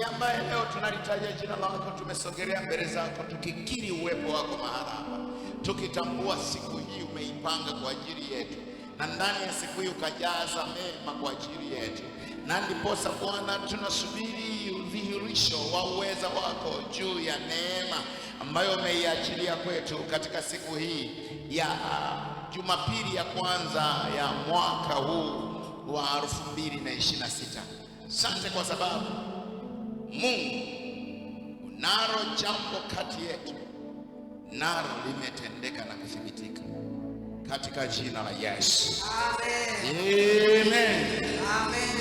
ambaye leo tunalitaja jina lako, tumesogelea mbele zako tukikiri uwepo wako mahali hapa, tukitambua siku hii umeipanga kwa ajili yetu, na ndani ya siku hii ukajaza mema kwa ajili yetu, na ndiposa Bwana tunasubiri udhihirisho wa uweza wako juu ya neema ambayo umeiachilia kwetu katika siku hii ya Jumapili ya kwanza ya mwaka huu wa 2026. Asante kwa sababu Mungu unalo jambo kati yetu, nalo limetendeka na kuthibitika katika jina la Yesu. Amen. Amen. Amen.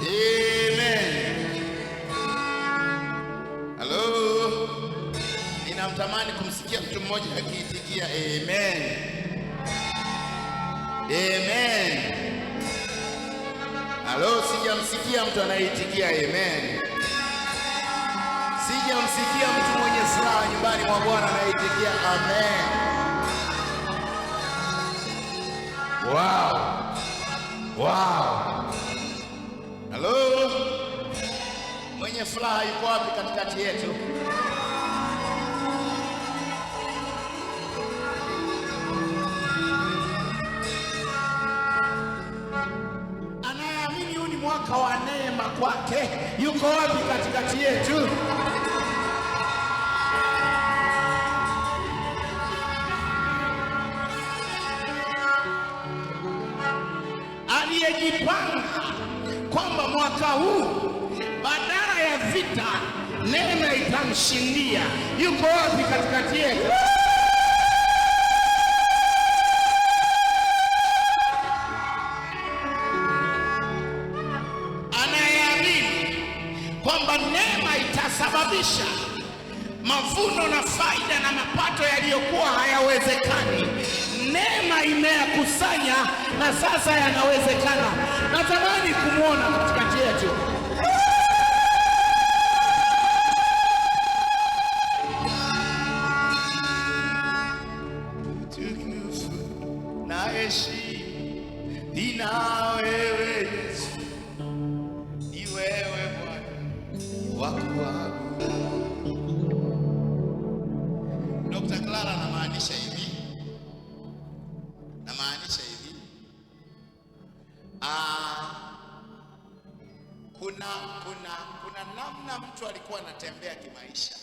Amen. Hello. Ninamtamani kumsikia mtu mmoja akiitikia amen. Amen. Hello, sijamsikia mtu anaitikia amen. Sijamsikia mtu mwenye furaha nyumbani mwa Bwana anaitikia amen. Wow. Wow. Hello. Mwenye furaha yuko wapi katikati yetu? Anayeamini huu ni mwaka wa neema kwake yuko wapi katikati yetu? Aliyejipanga kwamba mwaka huu badala ya vita neema itamshindia yuko wapi katikati yetu? Anayeamini kwamba neema itasababisha mavuno na faida na mapato yaliyokuwa hayawezekani, neema imeyakusanya na sasa yanawezekana. Natamani kumwona katikati yetu. Na heshima nina wewe Yesu, ni wewe Bwana wako. Dr. Clara anamaanisha hivi. Kuna namna mtu alikuwa anatembea kimaisha.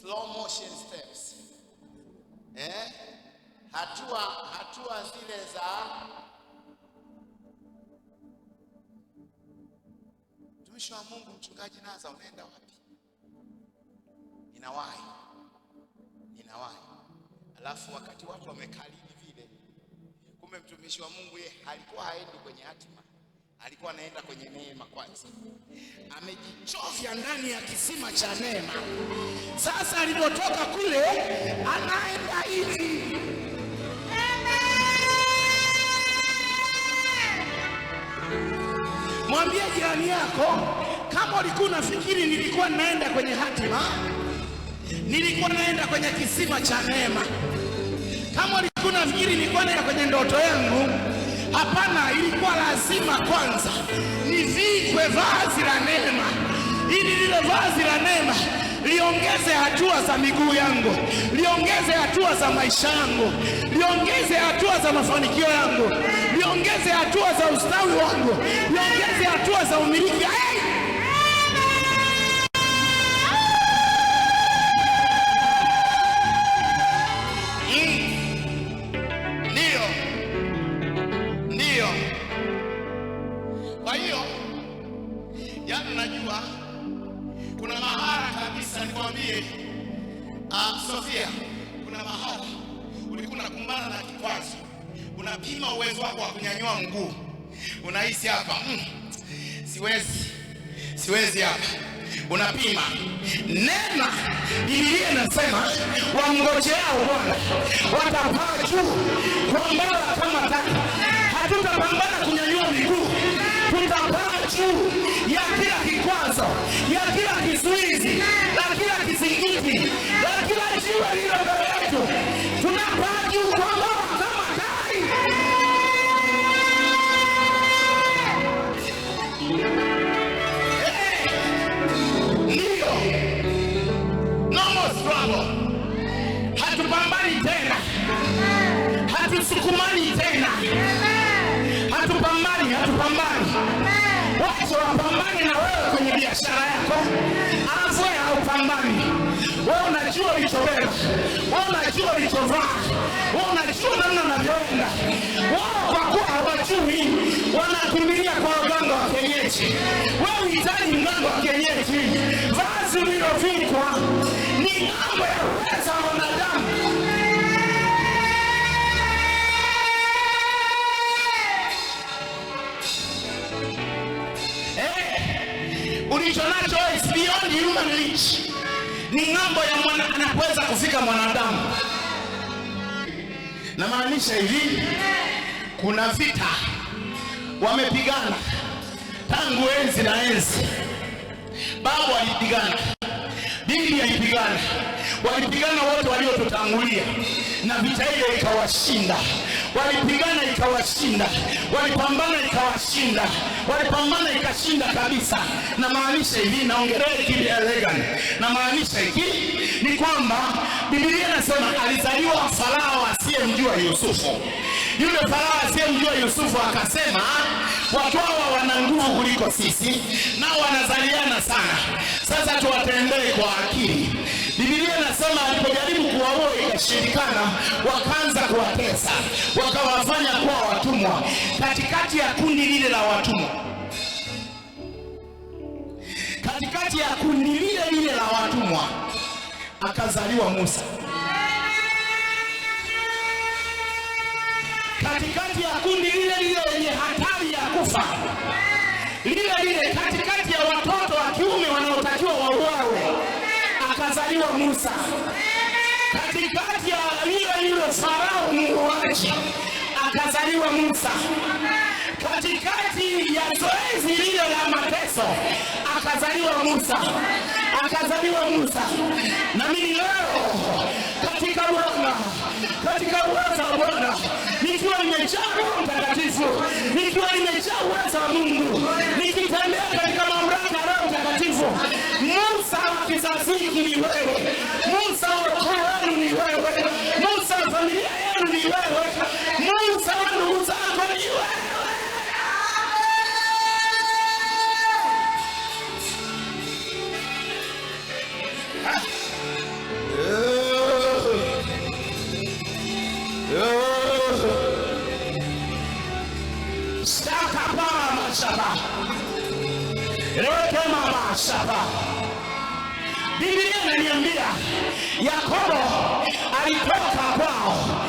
Slow motion steps. Hatua zile za mtumishi wa Mungu, mchungaji Naza, unaenda wapi? Ninawahi. Alafu wakati watu wamekalini vile, kumbe mtumishi wa Mungu yeye alikuwa haendi kwenye hatima, alikuwa anaenda kwenye neema kwanza. Amejichovya ndani ya kisima cha neema. Sasa alipotoka kule anaenda hivi. Mwambie jirani yako, kama ulikuwa unafikiri nilikuwa naenda kwenye hatima, nilikuwa naenda kwenye kisima cha neema. Kama ulikuwa unafikiri nilikuwa naenda kwenye ndoto yangu, hapana, ilikuwa lazima kwanza nivikwe vazi la neema, ili lile vazi la neema liongeze hatua za miguu yangu, liongeze hatua za maisha yangu, liongeze hatua za mafanikio yangu, liongeze hatua za ustawi wangu, liongeze hatua za umiliki. Ndio. Kwa hiyo najua kuna mahala kabisa, nikwambie Sofia, kuna mahala ulikuwa unakumbana na kikwazo, unapima uwezo wako wa kunyanyua mguu, unahisi hapa siwezi hapa, unapima. Neema Biblia inasema wamngojeao Bwana watapaa juu kwa mbawa kama tai. Hatutapambana kunyanyua miguu, tutapaa juu ya kila kikwazo, ya kila kizuizi, na kila kizingiti, na kila jiwe lililo mbele yetu. Tunapaa juu kwa mbawa kama tai. hatupambani. Watu wapambane na wewe kwenye biashara yako, alafu wewe haupambani. Wewe unajua ulichobeba, wewe unajua ulichovaa, wewe unajua namna unavyoenda. Wao kwa kuwa hawajui wanakimbilia kwa waganga wa kienyeji. Wewe unahitaji mganga wa kienyeji. Vazi ulilovikwa ni mambo ya uwezo wa wanadamu. Ulichonacho is beyond human reach. Ni mambo ya anaweza kufika mwanadamu. Na maanisha hivi, kuna vita wamepigana tangu enzi na enzi. Babu walipigana, bibi alipigana, walipigana wote waliotutangulia, na vita ile ikawashinda. Walipigana ikawashinda, walipambana ikawashinda, walipambana ikashinda kabisa. Na maanisha hivi, naongelea kile elegant. Na maanisha hivi ni kwamba Biblia inasema alizaliwa Farao asiyemjua Yusufu. Yule Farao asiyemjua Yusufu akasema, watu hawa wana nguvu kuliko sisi, nao wanazaliana sana. Sasa tuwatendee kwa akili. Biblia inasema alipojaribu kuwaoa ikashindikana, wakaanza kuwatesa, wakawafanya kuwa watumwa. Katikati ya kundi lile la watumwa, katikati ya kundi lile la watumwa, akazaliwa Musa. Katikati ya kundi lile lenye hatari ya kufa, lile katikati ya watoto wa kiume wanaotakiwa wauawe, akazaliwa Musa. Katikati ya lile Farao muuaji, akazaliwa Musa. Katikati ya zoezi lile la mateso, akazaliwa Musa. Akazaliwa Musa. Na mimi leo katika Bwana, katika uwezo wa Bwana, nikiwa nimejaa Roho Mtakatifu, nikiwa nimejaa uwezo wa Mungu, nikitembea katika mamlaka ya Roho Mtakatifu. Musa wa kizazi hiki ni wewe. Musa wa ukoo wenu ni wewe. Musa wa familia yenu ni wewe. Musa wa ndugu zako ni wewe. Biblia inaniambia Yakobo alitoka kwao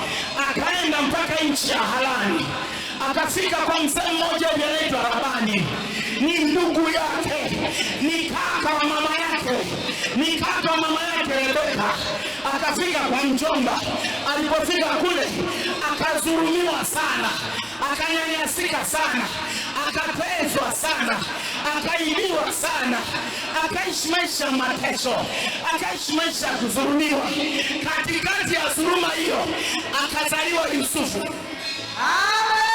akaenda mpaka nchi ya Harani, akafika kwa mzee mmoja anaitwa Labani. Ni ndugu yake, ni kaka wa mama yake, ni kaka wa mama yake Rebeka. Akafika kwa mjomba. Alipofika kule akadhulumiwa sana, akanyanyasika sana, akateswa sana, akaibiwa sana, akaishi maisha mateso, akaishi maisha kudhulumiwa. Katikati ya dhuluma hiyo akazaliwa Yusufu. Amen.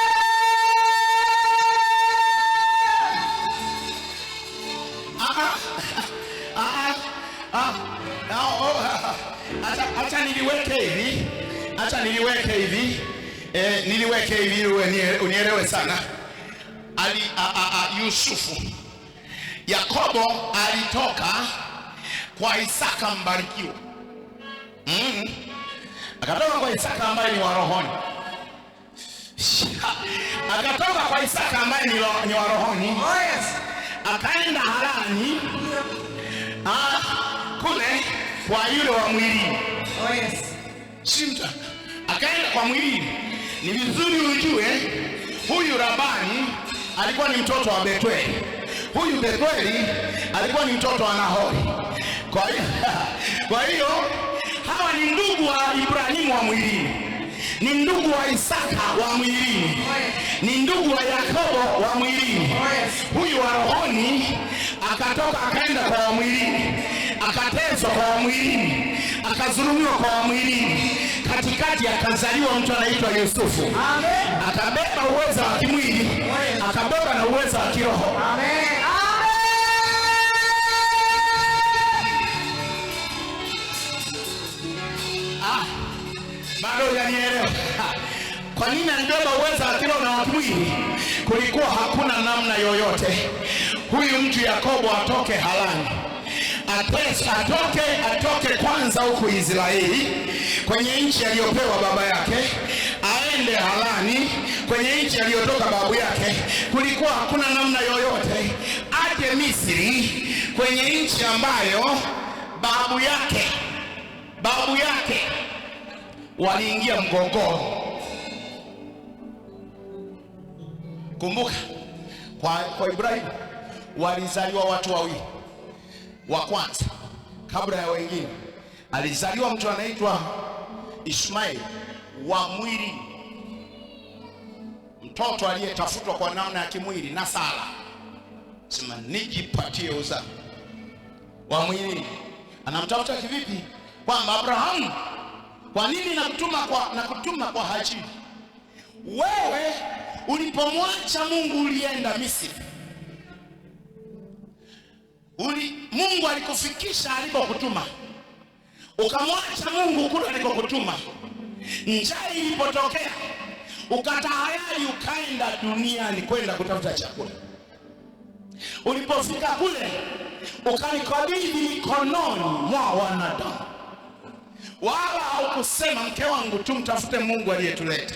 Acha niliweke hivi, niliweke hivi unielewe sana. Yusufu, Yakobo alitoka kwa Isaka mbarikiwa. Akatoka kwa Isaka ambaye ni wa rohoni. Akatoka kwa Isaka ambaye ni wa rohoni. Akaenda Harani, kule kwa yule wa mwilini. Simta. Akaenda kwa mwilini. Ni vizuri ujue huyu Labani alikuwa ni mtoto wa Bethueli. Huyu Bethueli alikuwa ni mtoto wa Nahori. Kwa hiyo hawa ni ndugu wa Ibrahimu wa mwilini, ni ndugu wa Isaka wa mwilini, ni ndugu wa Yakobo wa mwilini. Huyu wa rohoni akatoka akaenda kwa wa mwilini, akateswa kwa wa mwilini, akadhulumiwa kwa wa mwilini. Katikati akazaliwa mtu anaitwa Yusufu. Amen. Akabeba uwezo wa kimwili, akabeba na uwezo wa kiroho. Amen. Bado yanielewa. Kwa nini alibeba uwezo wa kiroho na wa kimwili? Kulikuwa hakuna namna yoyote huyu mtu Yakobo atoke Harani. Atoke kwanza huku Israeli kwenye nchi aliyopewa baba yake, aende Harani kwenye nchi aliyotoka babu yake. Kulikuwa hakuna namna yoyote aje Misri kwenye nchi ambayo babu yake waliingia mgogoro. Kumbuka kwa Ibrahimu walizaliwa watu wawili. Wa kwanza kabla ya wengine alizaliwa mtu anaitwa Ishmaeli wa mwili, mtoto aliyetafutwa kwa namna ya kimwili na Sara. Sema nijipatie uzao wa mwili. Anamtafuta kivipi? Kwamba Abrahamu, kwa nini nakutuma kwa Hajiri? Wewe ulipomwacha Mungu ulienda Misri. Mungu alikufikisha alipokutuma, ukamwacha Mungu kule alikokutuma. Njaa ilipotokea ukatahayari ukaenda duniani kwenda kutafuta chakula. Ulipofika kule ukanikabidhi mikononi mwa wanadamu, wala haukusema mke wangu tumtafute Mungu aliyetuleta,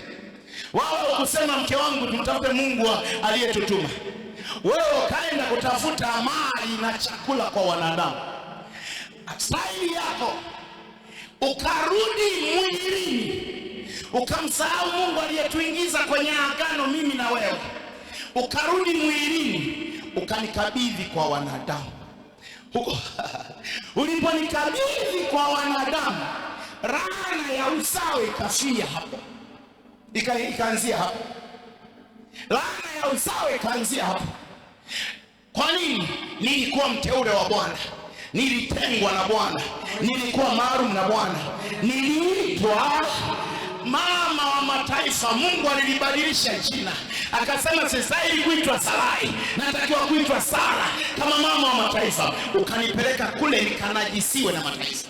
wala haukusema mke wangu tumtafute Mungu aliyetutuma. Wewe ukaenda kutafuta mali na chakula kwa wanadamu. Staili yako ukarudi mwilini, ukamsahau Mungu aliyetuingiza kwenye agano mimi na wewe. Ukarudi mwilini ukanikabidhi kwa wanadamu. Uliponikabidhi kwa wanadamu, laana ya uzao ikafia hapo, ikaanzia hapo. Laana ya uzao ikaanzia hapo. Kwa nini? Nilikuwa mteule wa Bwana, nilitengwa na Bwana, nilikuwa maalum na Bwana, niliitwa mama wa mataifa. Mungu alibadilisha jina, akasema sistahili kuitwa Sarai, natakiwa kuitwa Sara, kama mama wa mataifa. Ukanipeleka kule nikanajisiwe na mataifa.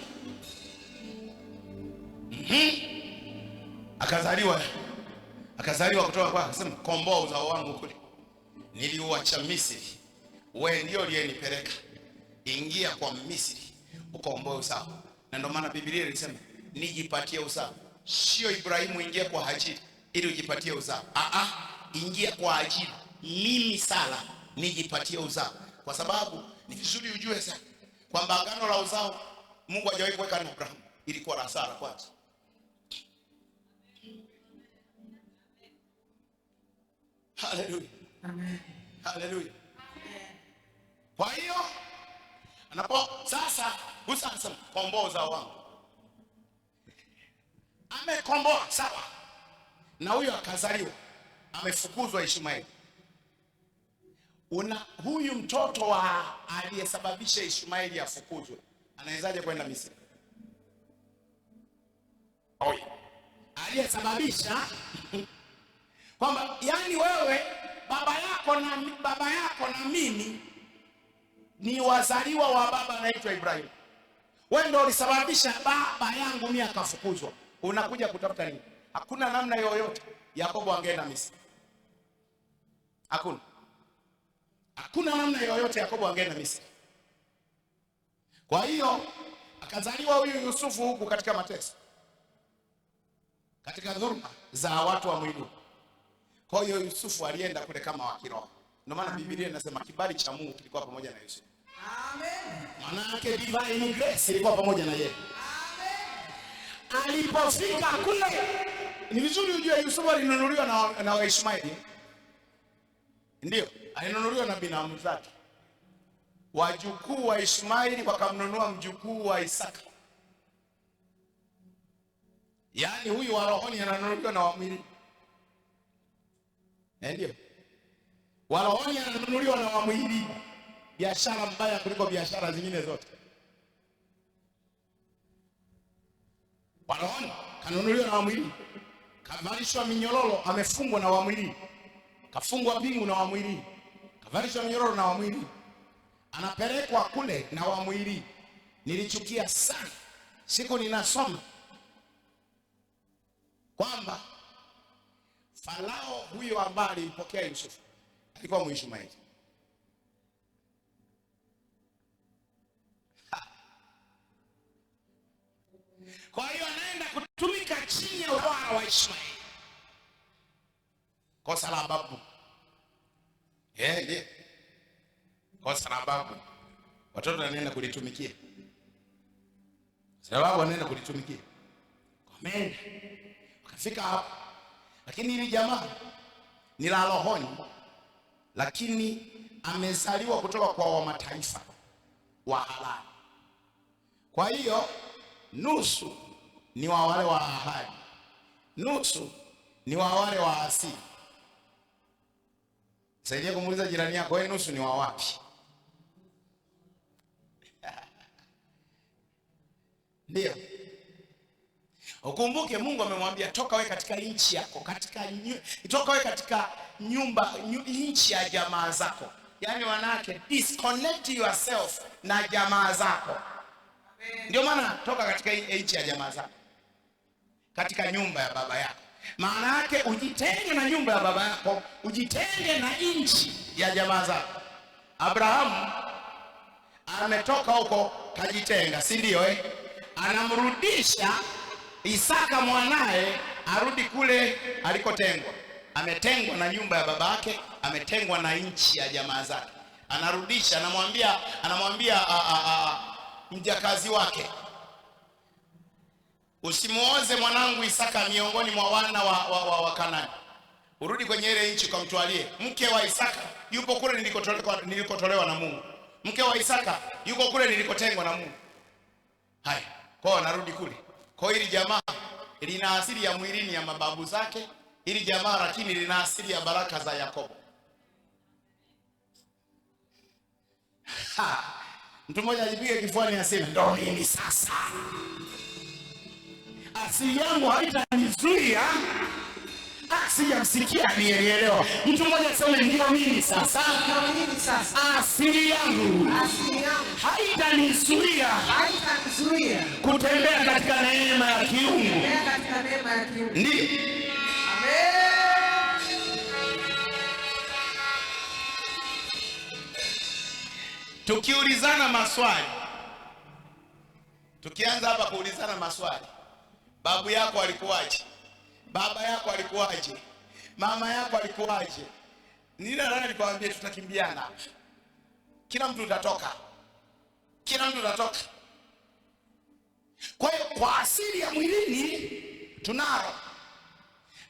Akazaliwa kutoka kwa, akasema komboa uzao wangu kule niliuacha Misri. Wewe ndio uliyenipeleka, ingia kwa Misri ukomboe uzao. Na ndio maana Biblia ilisema nijipatie uzao. Sio Ibrahimu ingia kwa Hajiri ili ujipatie uzao. Ingia kwa Hajiri, mimi Sara nijipatie uzao. Kwa sababu ni vizuri ujue sana kwamba agano la uzao Mungu hajawahi kuweka na Abrahamu, ilikuwa la Sara kwanza. Haleluya. Amen. Haleluya. Kwa hiyo sasa usasema komboa uzao wangu. Amekomboa, sawa. Na huyo akazaliwa, amefukuzwa Ishmaeli. Huyu mtoto wa aliyesababisha Ishmaeli afukuzwe anawezaje kwenda Misri? Aliyesababisha kwamba yani wewe baba yako na mimi ni wazaliwa wa baba anaitwa Ibrahimu. Wewe ndio ulisababisha baba yangu mimi akafukuzwa. Unakuja kutafuta nini? Hakuna namna yoyote Yakobo angeenda Misri. Hakuna namna yoyote Yakobo angeenda Misri. Kwa hiyo akazaliwa huyu Yusufu huku katika mateso, katika dhulma za watu wa mwili. Kwa hiyo Yusufu alienda kule kama wa kiroho. Ndio maana Biblia inasema kibali cha Mungu kilikuwa pamoja na Yusufu. Amen. Maana yake divine grace ilikuwa pamoja na yeye. Amen. Alipofika kule, ni vizuri ujue Yusufu alinunuliwa na Waishmaeli. Ndio, alinunuliwa na binamu zake. Wajukuu wa Ishmaeli wakamnunua mjukuu wa Isaka. Yaani huyu wa rohoni ananunuliwa na wa mwili. Ndio. Wa rohoni ananunuliwa na wa mwili. Biashara mbaya kuliko biashara zingine zote. Wa rohoni kanunuliwa na wa mwili. Kavalishwa minyororo, amefungwa na wa mwili. Kafungwa pingu na wa mwili. Kavalishwa minyororo na wa mwili. Anapelekwa kule na wa mwili. Nilichukia sana siku ninasoma kwamba Farao huyo ambaye alipokea Yusufu alikuwa Mwishumaeli. Kwa hiyo anaenda kutumika chini ya utawala wa Ishmaeli. Kosa la babu. Kosa la babu. Watoto wanaenda kulitumikia. Sababu wanaenda kulitumikia. Amen. Wakafika hapo. Lakini hili jamaa ni la rohoni, lakini amezaliwa kutoka kwa wa mataifa wa halali. Kwa hiyo nusu ni wa wale wa ahadi, nusu ni wa wale wa asili. Saidia kumuuliza jirani yako, wewe nusu ni wa wapi? Ndio. Ukumbuke Mungu amemwambia toka wewe katika nchi yako, toka wewe katika nchi ya jamaa zako. Yaani wanawake, disconnect yourself na jamaa zako. Ndio maana toka katika nchi ya jamaa zako, katika nyumba ya baba yako. Maana yake ujitenge na nyumba ya baba yako, ujitenge na nchi ya jamaa zako. Abrahamu ametoka huko kajitenga, si ndio Anamrudisha Isaka mwanae arudi kule alikotengwa. Ametengwa na nyumba ya baba yake, ametengwa na nchi ya jamaa zake. Anarudisha, anamwambia mjakazi wake, usimuoze mwanangu Isaka miongoni mwa wana wa Kanaani. Urudi kwenye ile nchi ukamtwalie. Mke wa Isaka yupo kule nilikotolewa na Mungu. Mke wa Isaka yuko kule nilikotengwa na Mungu. Haya, kwa anarudi kule. Kwa hili jamaa lina asili ya mwilini ya mababu zake, hili jamaa lakini lina asili ya baraka za Yakobo. Mtu mmoja ajipige kifuani aseme, ndio mimi sasa. Asili yangu haitanizuia. Sijamsikia nielewa. Mtu mmoja aseme, ndio mimi sasa. Asili yangu haitanizuia kutembea katika neema ya kiungu. Ndio. Amen. Tukiulizana maswali, tukianza hapa kuulizana maswali, babu yako alikuwaje? Baba yako alikuwaje? Mama yako alikuwaje? Nina nikwambie tutakimbiana. Kila mtu utatoka. Kwa hiyo kwa asili ya mwilini tunao,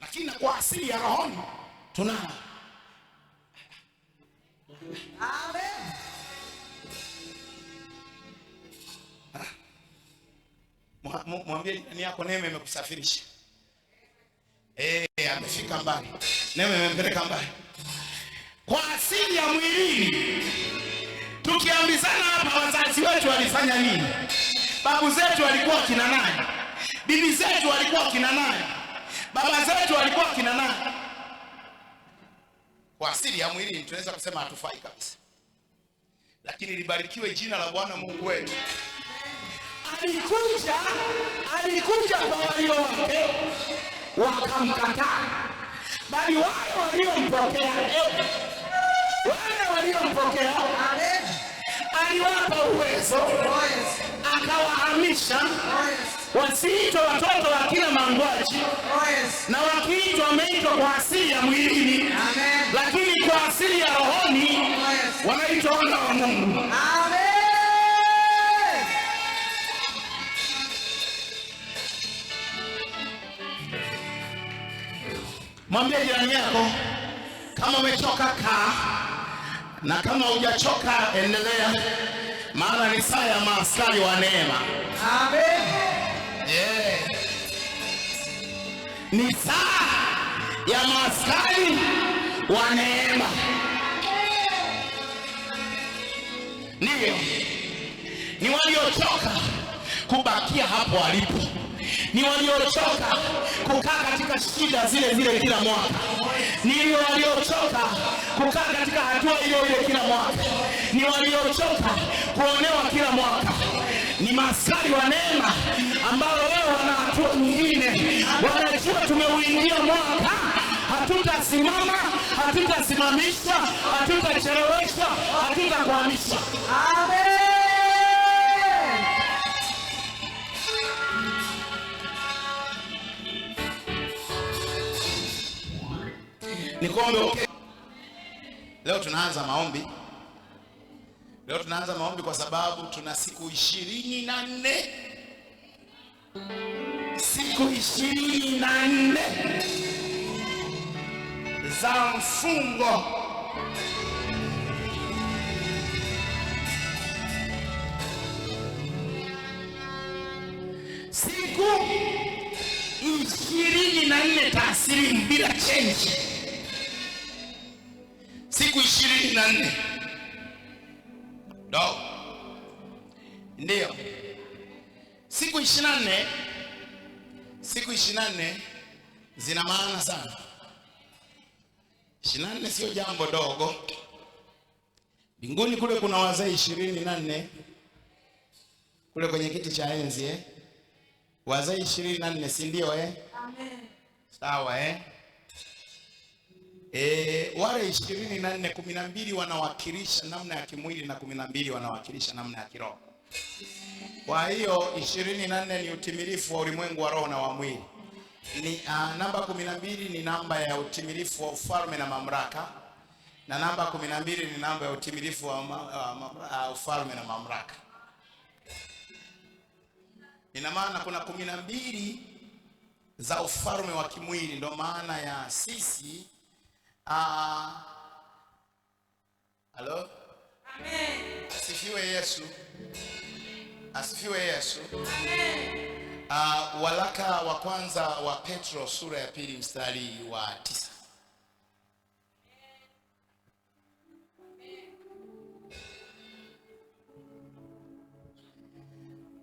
lakini kwa asili ya rohoni tunao. Amen. Mwambie jirani yako, neema imekusafirisha. Amefika mbali. Neema imempeleka mbali. Kwa asili ya mwilini tukiambizana hapa, wazazi wetu walifanya nini? Babu zetu walikuwa kina nani? Bibi zetu walikuwa kina nani? Baba zetu walikuwa kina nani? Kwa asili ya mwilini tunaweza kusema hatufai kabisa. Lakini libarikiwe jina la Bwana Mungu wetu. Alikuja kwa walio wake wakamkataa, bali wale waliompokea aliwapa uwezo, akawahamisha wasiitwe watoto wa kila mangwaji, na wakiitwa wameitwa kwa asili ya mwilini, lakini kwa asili ya rohoni wanaitwa wana wa Mungu. Amen. Mwambie jirani yako, kama umechoka kaa, na kama hujachoka endelea, maana ni saa ya maaskari wa neema. Amen. Ni saa ya maaskari wa neema. Ndio. Ni waliochoka kubakia hapo walipo. Ni waliochoka kukaa katika shida zile kila mwaka. Ni waliochoka kukaa katika hatua ile kila mwaka. Ni waliochoka kuonewa kila mwaka. Ni maaskari wa neema ambao leo wana hatua nyingine. Wanajua tumeuingia mwaka hatutasimama, hatutasimamishwa, hatutacheleweshwa, hatutakwamishwa. Amen. Nikombe okay. Leo tunaanza maombi. Leo tunaanza maombi kwa sababu tuna siku 24. Siku 24 za mfungo. Siku 24 taslimu bila change. Siku 24. Ndio. Siku 24. Siku 24 zina maana sana. 24 sio jambo dogo. Mbinguni kule kuna wazee 24 kule kwenye kiti cha enzi Wazee 24 si ndio Amen. Sawa wale 24, 12 wanawakilisha namna ya kimwili na 12 wanawakilisha namna ya kiroho. Kwa hiyo 24 ni utimilifu wa ulimwengu wa roho na wa mwili. Ni namba 12 ni namba ya utimilifu wa ufalme na mamlaka, na namba 12 ni namba ya utimilifu wa ufalme na mamlaka. Ina maana kuna 12 za ufalme wa kimwili, ndio maana ya sisi Halo? Amen. Asifiwe Yesu. Asifiwe Yesu. Amen. Waraka wa kwanza wa Petro sura ya 2 mstari wa 9.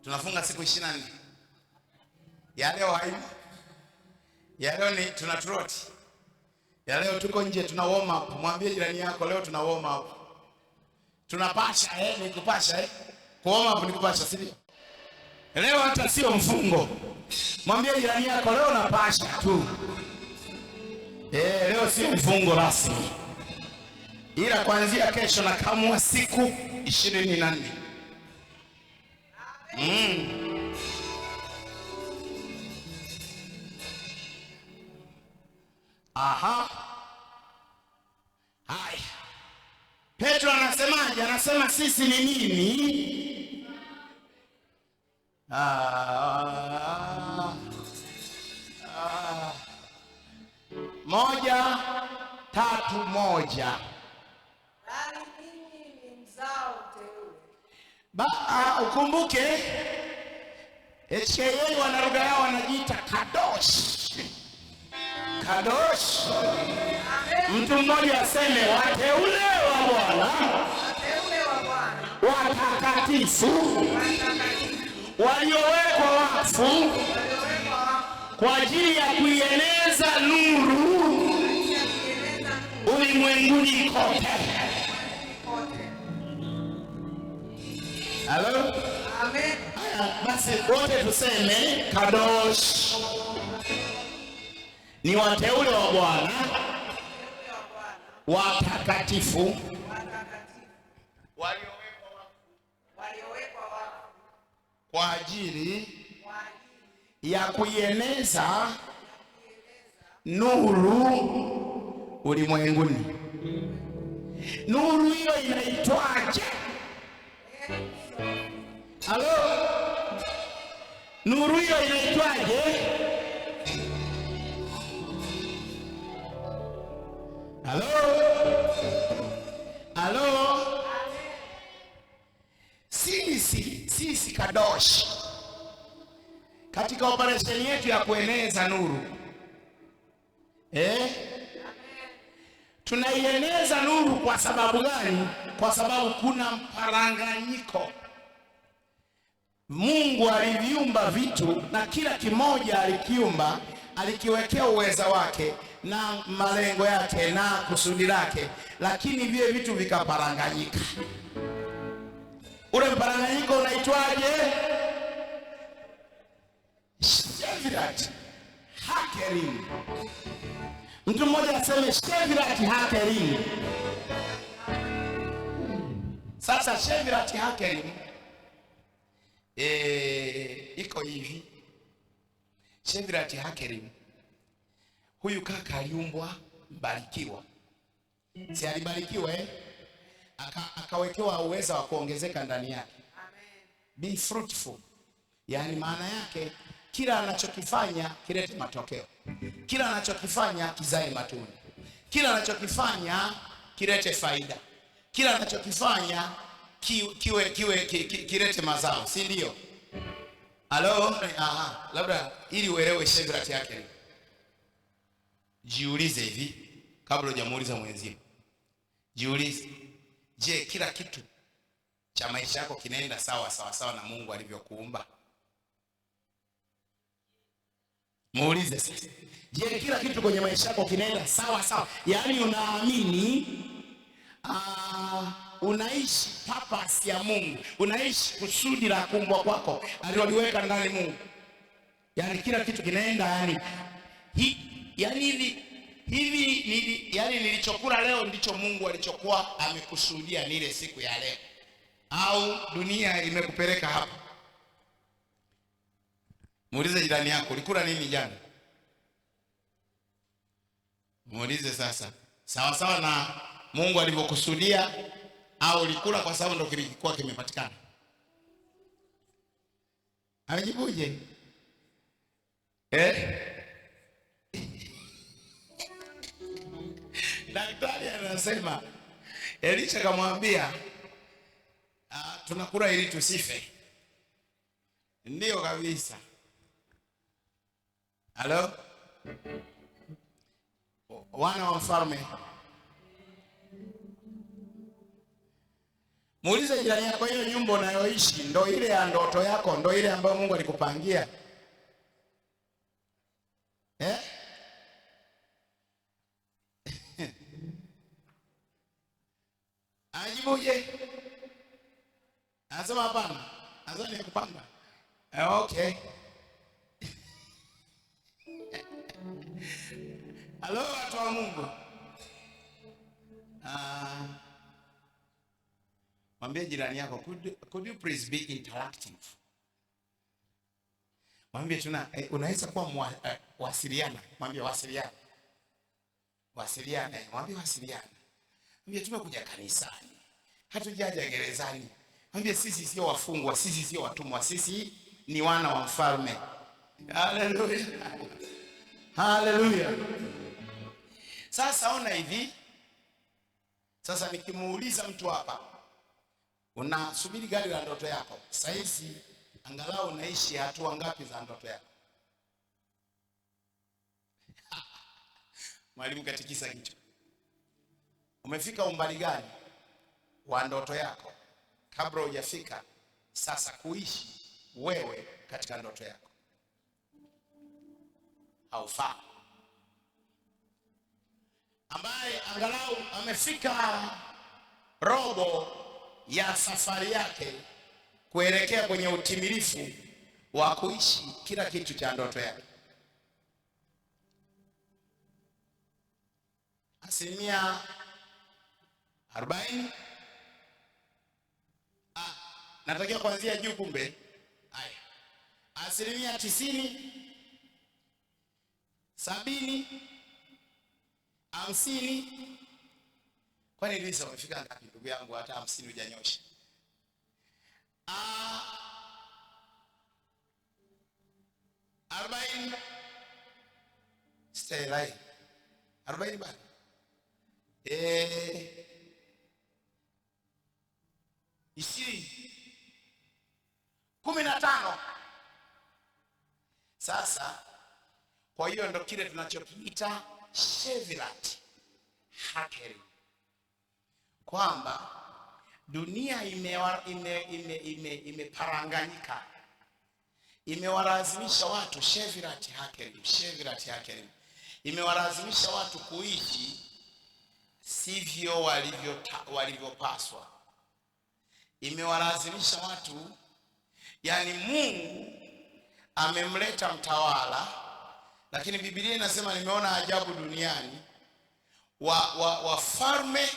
Tunafunga siku 24. Ya leo haimo. Ya leo ni tunatroti. Ya leo tuko nje tuna warm up. Mwambie jirani yako leo tuna warm up. Tunapasha ni kupasha Ku warm up ni kupasha, si ndio? Leo hata sio mfungo. Mwambie jirani yako leo unapasha tu. Leo sio mfungo rasmi. Ila kuanzia kesho na kamwa siku 24. Aha. Hai. Petro anasemaje? Anasema sisi ni nini? Moja, tatu, moja. Bali ninyi ni mzao teule. Ukumbuke HKA wana lugha yao wanajiita kadosh. Kadosh. Mtu mmoja aseme wateule wa Bwana. Wateule wa Bwana. Watakatifu. Waliowekwa wakfu kwa ajili ya kuieneza nuru ulimwenguni kote. Halo? Amen. Basi wote tuseme kadosh. Ni wateule wa Bwana, watakatifu, waliowekwa wakfu kwa ajili ya kuieneza nuru ulimwenguni. Nuru hiyo inaitwaje? Halo? Nuru hiyo inaitwaje? Halo? Halo? Sisi kadosh. Katika operesheni yetu ya kueneza nuru. Tunaieneza nuru kwa sababu gani? Kwa sababu kuna mparanganyiko. Mungu aliviumba vitu na kila kimoja alikiumba, alikiwekea uweza wake na malengo yake na kusudi lake, lakini vile vitu vikaparanganyika. Ule mparanganyiko unaitwaje? Shevirat Hakerim. Mtu mmoja aseme Shevirati Hakerim. Sasa Shevirati Hakerim iko hivi. Shevirati Hakerim, huyu kaka aliumbwa mbarikiwa. Si alibarikiwa akawekewa uwezo wa kuongezeka ndani yake. Amen. Be fruitful. Yaani maana yake kila anachokifanya kilete matokeo. Kila anachokifanya kizae matunda. Kila anachokifanya kilete faida. Kila anachokifanya kilete mazao, si ndio? Halo? Labda ili uelewe Shevirati yake. Jiulize hivi kabla hujamuuliza mwenzio. Jiulize, je, kila kitu cha maisha yako kinaenda sawa na Mungu alivyokuumba? Muulize sasa. Je, kila kitu kwenye maisha yako kinaenda sawa? Yaani unaamini unaishi purpose ya Mungu, unaishi kusudi la kuumbwa kwako aliloliweka ndani Mungu. Yaani kila kitu kinaenda hivi yani nilichokula leo ndicho Mungu alichokuwa amekusudia nile siku ya leo, au dunia imekupeleka hapa? Muulize jirani yako, ulikula nini jana? Muulize sasa, sawa na Mungu alivyokusudia, au ulikula kwa sababu ndio kilikuwa kimepatikana? Amejibuje? Daktari anasema, Elisha kamwambia, tunakula ili tusife. Ndio kabisa. Halo? Wana wa mfalme. Muulize jirani yako, hiyo nyumba unayoishi ndio ile ya ndoto yako, ndio ile ambayo Mungu alikupangia? Ajibuje? Anasema hapana. Anasema ni kupanga. Okay. Halo watu wa Mungu. Mwambie jirani yako, could you please be interactive? Mwambie unaweza kuwa wasiliana. Mwambie wasiliana. Mwambie wasiliana. Mwambie tumekuja kanisani, hatujaja gerezani. Mwambie sisi sio wafungwa, sisi sio watumwa, sisi ni wana wa mfalme. Haleluya. Haleluya. Sasa ona hivi. Sasa nikimuuliza mtu hapa, unasubiri gari la ndoto yako, saizi angalau unaishi hatua ngapi za ndoto yako? Mwalimu katikisa kichwa. Umefika umbali gani wa ndoto yako kabla hujafika sasa kuishi wewe katika ndoto yako? Haufaa. Ambaye angalau amefika robo ya safari yake kuelekea kwenye utimilifu wa kuishi kila kitu cha ndoto yake. 40. Natakia kuanzia juu kumbe. Haya. 90, 70, 50. Kwani Lisa umefika ngapi ndugu yangu? Hata 50 hujanyosha. 40. Stay right. 40 bado. 15. Sasa kwa hiyo ndo kile tunachokiita Shevirati Hakerim, kwamba dunia imeparanganyika, imewalazimisha watu Shevirati Hakerim, imewalazimisha watu kuishi sivyo walivyopaswa. Imewalazimisha watu, yani Mungu amemleta mtawala Lakini Biblia inasema nimeona ajabu duniani, wafalme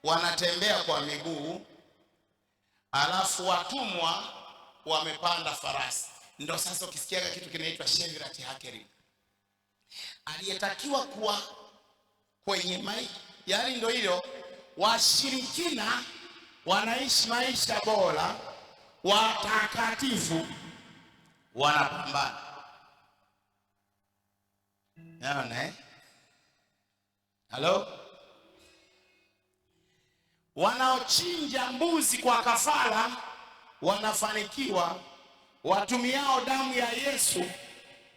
wanatembea kwa miguu, alafu watumwa wamepanda farasi. Ndio sasa ukisikiaga kitu kinaitwa Shevrat Hakerim, aliyetakiwa kuwa kwenye yaani ndio hilo, washirikina wanaishi maisha bora, watakatifu wanapambana. Naona halo, wanaochinja mbuzi kwa kafara wanafanikiwa, watumiao damu ya Yesu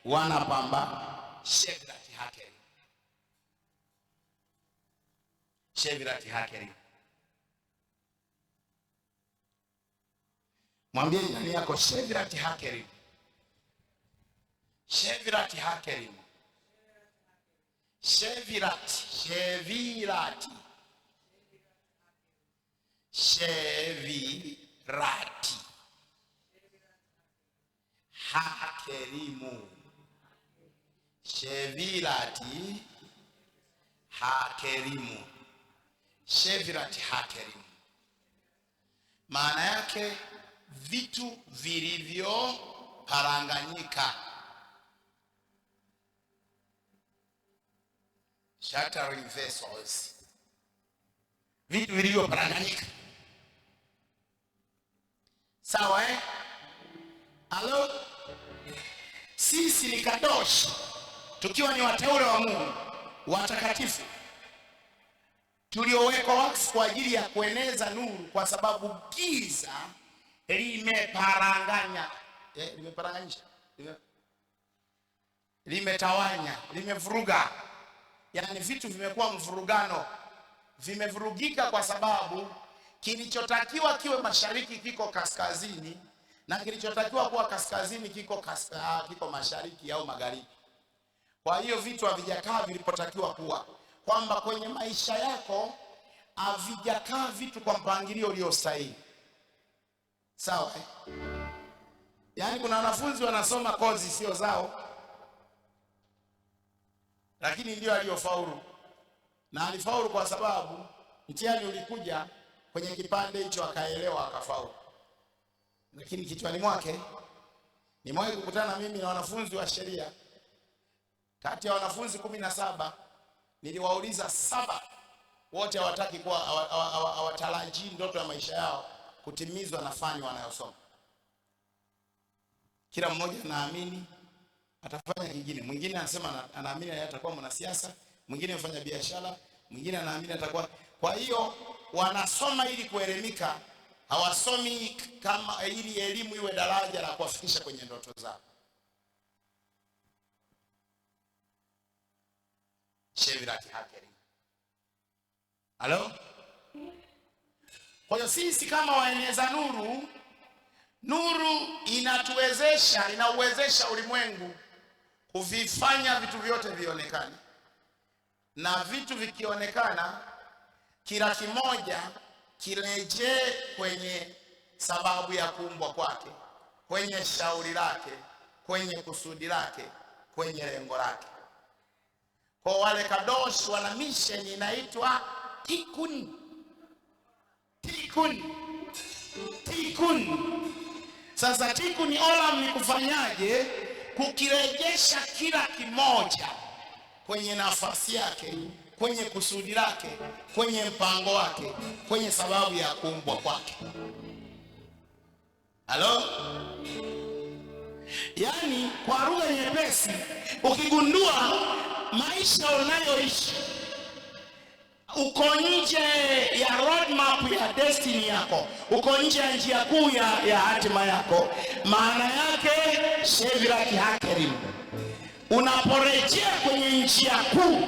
wanapambana. Shevrat Hakerim, Shevrat Hakerim. Mwambie nani yako Shevrat Hakerim, Shevrat Hakerim, Shevrat, Shevirati, Shevirati Hakerimu, Shevirati Hakerimu, Shevrat Hakerim. Maana yake vitu vilivyoparanganyika, shattering vessels, vitu vilivyoparanganyika. Sawa Halo, sisi ni kadosh, tukiwa ni wateule wa Mungu, watakatifu, tuliowekwa wakfu kwa ajili ya kueneza nuru, kwa sababu giza limeparanganya, limeparanganyisha, limetawanya, limevuruga. Yaani vitu vimekuwa mvurugano, vimevurugika kwa sababu kilichotakiwa kiwe mashariki kiko kaskazini, na kilichotakiwa kuwa kaskazini kiko mashariki au magharibi. Kwa hiyo vitu havijakaa vilipotakiwa kuwa, kwamba kwenye maisha yako havijakaa vitu kwa mpangilio uliostahili. Sawa Yaani kuna wanafunzi wanasoma kozi sio zao, lakini ndio aliyofaulu. Na alifaulu kwa sababu mtihani ulikuja kwenye kipande hicho, akaelewa, akafaulu. Lakini kichwani mwake, nimewahi kukutana mimi na wanafunzi wa sheria, kati ya wanafunzi 17 niliwauliza 7 wote hawataki kuwa, hawatarajii ndoto ya maisha yao kutimizwa na fani wanayosoma. Kila mmoja anaamini atafanya kingine. Mwingine anasema anaamini atakuwa mwanasiasa, mwingine mfanya biashara, mwingine anaamini atakuwa. Kwa hiyo wanasoma ili kuelimika, hawasomi kama ili elimu iwe daraja la kuwafikisha kwenye ndoto zao. Shevrat Hakerim. Halo? Kwa hiyo sisi kama waeneza nuru, nuru inauwezesha ulimwengu kuvifanya vitu vyote vionekane. Na vitu vikionekana, kila kimoja kirejee kwenye sababu ya kuumbwa kwake, kwenye shauri lake, kwenye kusudi lake, kwenye lengo lake. Kwa wale kadosh wana mission inaitwa Tikkun. Tikkun. Tikkun. Sasa Tikkun Olam ni kufanyaje? Kukirejesha kila kimoja kwenye nafasi yake, kwenye kusudi lake, kwenye mpango wake, kwenye sababu ya kuumbwa kwake. Halo? Yaani kwa lugha nyepesi, ukigundua maisha unayoishi uko nje ya roadmap ya destiny yako, uko nje ya njia kuu ya hatima yako, maana yake Shevrat Hakerim, unaporejea kwenye njia kuu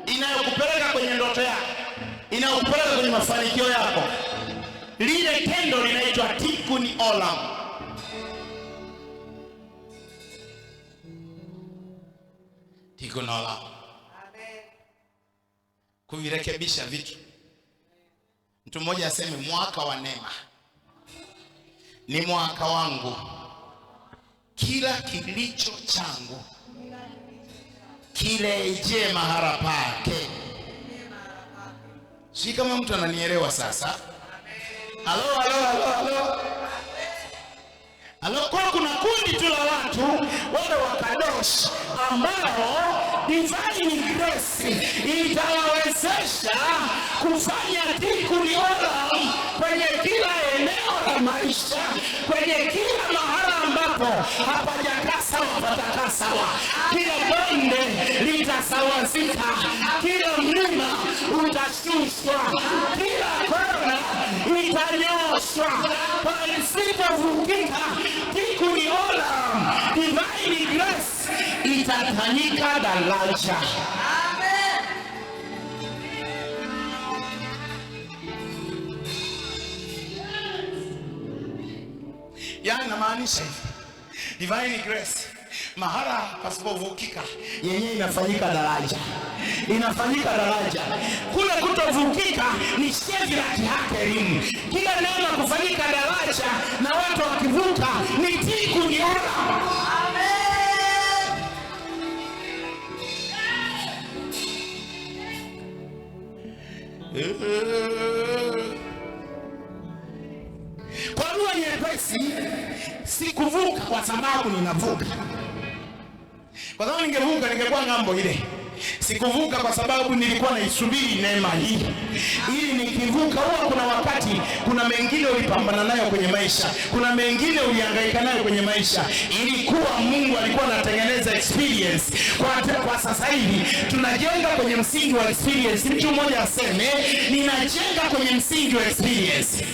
inayokupeleka kwenye ndoto yako, inayokupeleka kwenye mafanikio yako, lile tendo linaitwa Tikkun Olam. Tikkun Olam. Amen. Kuvirekebisha vitu. Mtu mmoja aseme mwaka wa neema ni mwaka wangu, kila kilicho changu kireje mahala pake. Si kama mtu ananielewa sasa? Halo. Kwa kuna kundi tu la watu wale wakadosh ambao divine grace itawawezesha kufanya tikuliola kwenye kila eneo la maisha, kwenye kila mahala ambapo hapajakasa wapatakasawa, kila bonde litasawazika, kila mlima utashushwa, kila kona itanyoshwa, pasipovukika tikuliola divine grace itafanyika daraja. Yani namaanisha hivi, divine grace mahala pasipovukika yenyewe inafanyika daraja, Kule kutovukika ni Shadraka yake elimu. Kila neno kufanyika daraja na watu wakivuka ni tikuliola. Kwa lugha nyepesi, sikuvuka kwa sababu ninavuka. Kwa sababu ningevuka ningekuwa ng'ambo ile. Sikuvuka kwa sababu nilikuwa naisubiri neema hii. Ili nikivuka, huwa kuna wakati, kuna mengine ulipambana nayo kwenye maisha, kuna mengine ulihangaika nayo kwenye maisha. Ilikuwa Mungu alikuwa anatengeneza experience. Kwa sasa hivi tunajenga kwenye msingi wa experience. Mtu mmoja aseme, ninajenga kwenye msingi wa experience.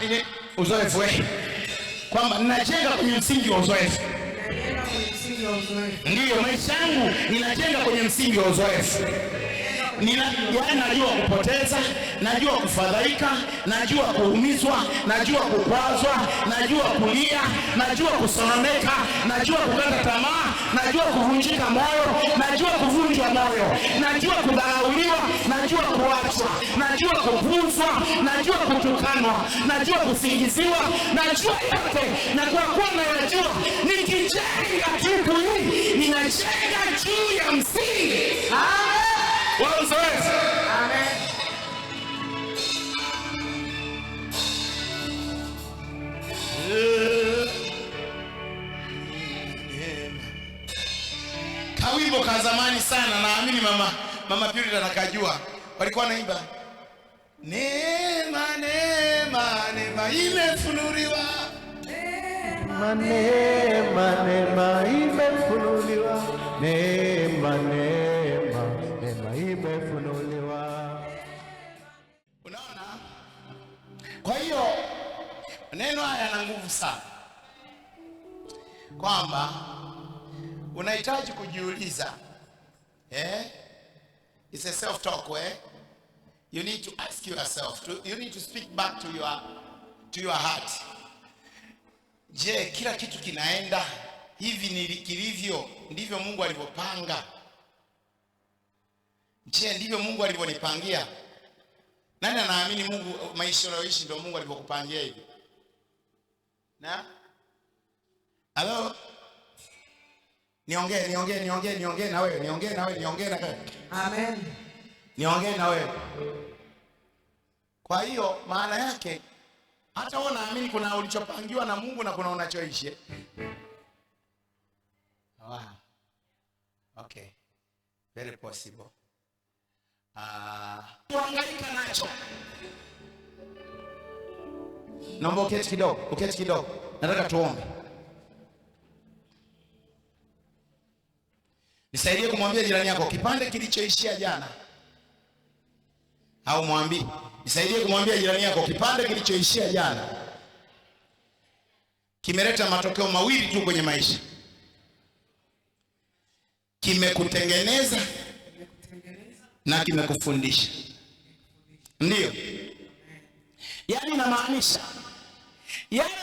Ile uzoefu kwamba ninajenga kwenye msingi wa uzoefu. Ndiyo, maisha yangu ninajenga kwenye msingi wa uzoefu. Najua kupoteza, najua kufadhaika, najua kuumizwa, najua kukwazwa, najua kulia, najua kusononeka, najua kukata tamaa, najua kuvunjika moyo, najua kuvunjwa moyo, najua kudharauliwa, najua kuachwa, najua kuvunjwa, najua kutukanwa, najua kusingiziwa, najua yote. Na kwa kuwa najua, nikijenga kitu hii, ninajenga juu ya msingi wa uzoefu. Amen. Kawimbo ka zamani sana, naamini mama Purity anakajua. Walikuwa naimba, neema imefunuliwa, neema imefunuliwa, neema imefunuliwa. Unaona? Kwa hiyo neno haya yana nguvu sana, kwamba unahitaji kujiuliza, it's a self talk you need to ask yourself, you need to speak back to your heart. Je, kila kitu kinaenda hivi kilivyo ndivyo Mungu alivyopanga? Je, ndivyo Mungu alivyonipangia? Nani anaamini Mungu maisha unayoishi ndio Mungu alivyokupangia hivi? Na? Halo? Niongee na wewe, niongee na wewe. Amen. Niongee na wewe. Kwa hiyo maana yake hata wewe unaamini kuna ulichopangiwa na Mungu na kuna unachoishi. Wow. Okay. Very possible. Tuhangaika nacho. Naomba uketi kidogo. Nataka tuombe. Nisaidie kumwambia jirani yako kipande kilichoishia jana. Au mwambie, nisaidie kumwambia jirani yako kipande kilichoishia jana kimeleta matokeo mawili tu kwenye maisha. Kimekutengeneza na kimekufundisha. Ndio. Yaani namaanisha yale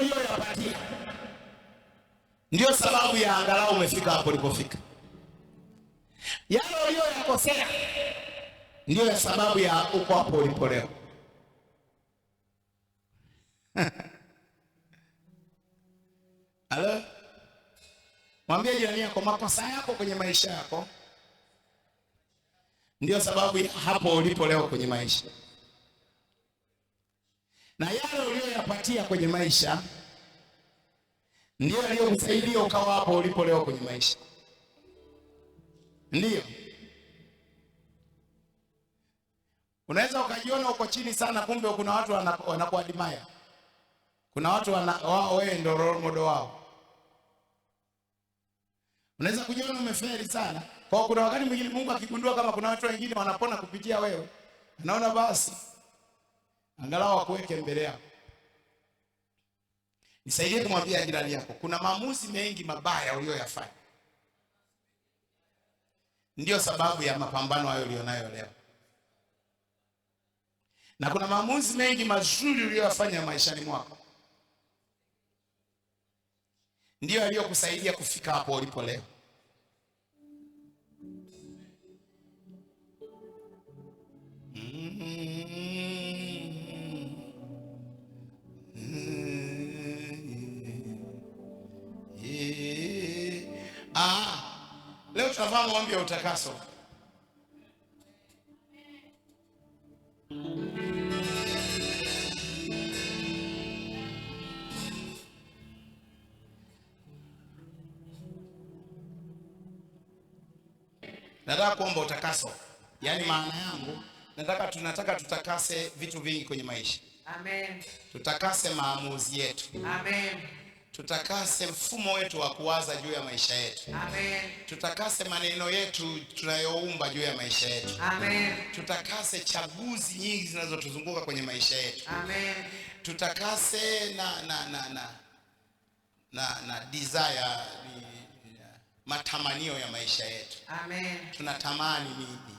uliyoyapatia ndio sababu ya angalau umefika hapo ulipofika. Yale uliyoyakosea ndio ya sababu ya uko hapo ulipo leo. Halo? Mwambie jirani yako, makosa yako kwenye maisha yako ndio sababu ya hapo ulipo leo kwenye maisha, na yale uliyoyapatia kwenye maisha ndio yaliyokusaidia ukawa hapo ulipo leo kwenye maisha. Ndio unaweza ukajiona uko chini sana, kumbe kuna watu wanakuadimaya. Kuna watu wao wewe ndio role model wao. Unaweza kujiona umefeli sana. Kwa kuna wakati mwingine Mungu akigundua kama kuna watu wengine wanapona kupitia wewe, anaona basi angalau akuweke mbele yako. Nisaidie kumwambia jirani yako, kuna maamuzi mengi mabaya uliyoyafanya ndio sababu ya mapambano hayo ulionayo leo. Na kuna maamuzi mengi mazuri uliyoyafanya maishani mwako ndio yaliyokusaidia kufika hapo ulipo leo. Leo tunafanya maombi ya utakaso. Nataka kuomba utakaso. Yaani maana yangu tunataka tutakase vitu vingi kwenye maisha. Amen. Tutakase maamuzi yetu. Amen. Tutakase mfumo wetu wa kuwaza juu ya maisha yetu. Amen. Tutakase maneno yetu tunayoumba juu ya maisha yetu. Amen. Tutakase chaguzi nyingi zinazotuzunguka kwenye maisha yetu. Amen. Tutakase na desire, matamanio ya maisha yetu. Amen. Tunatamani nini?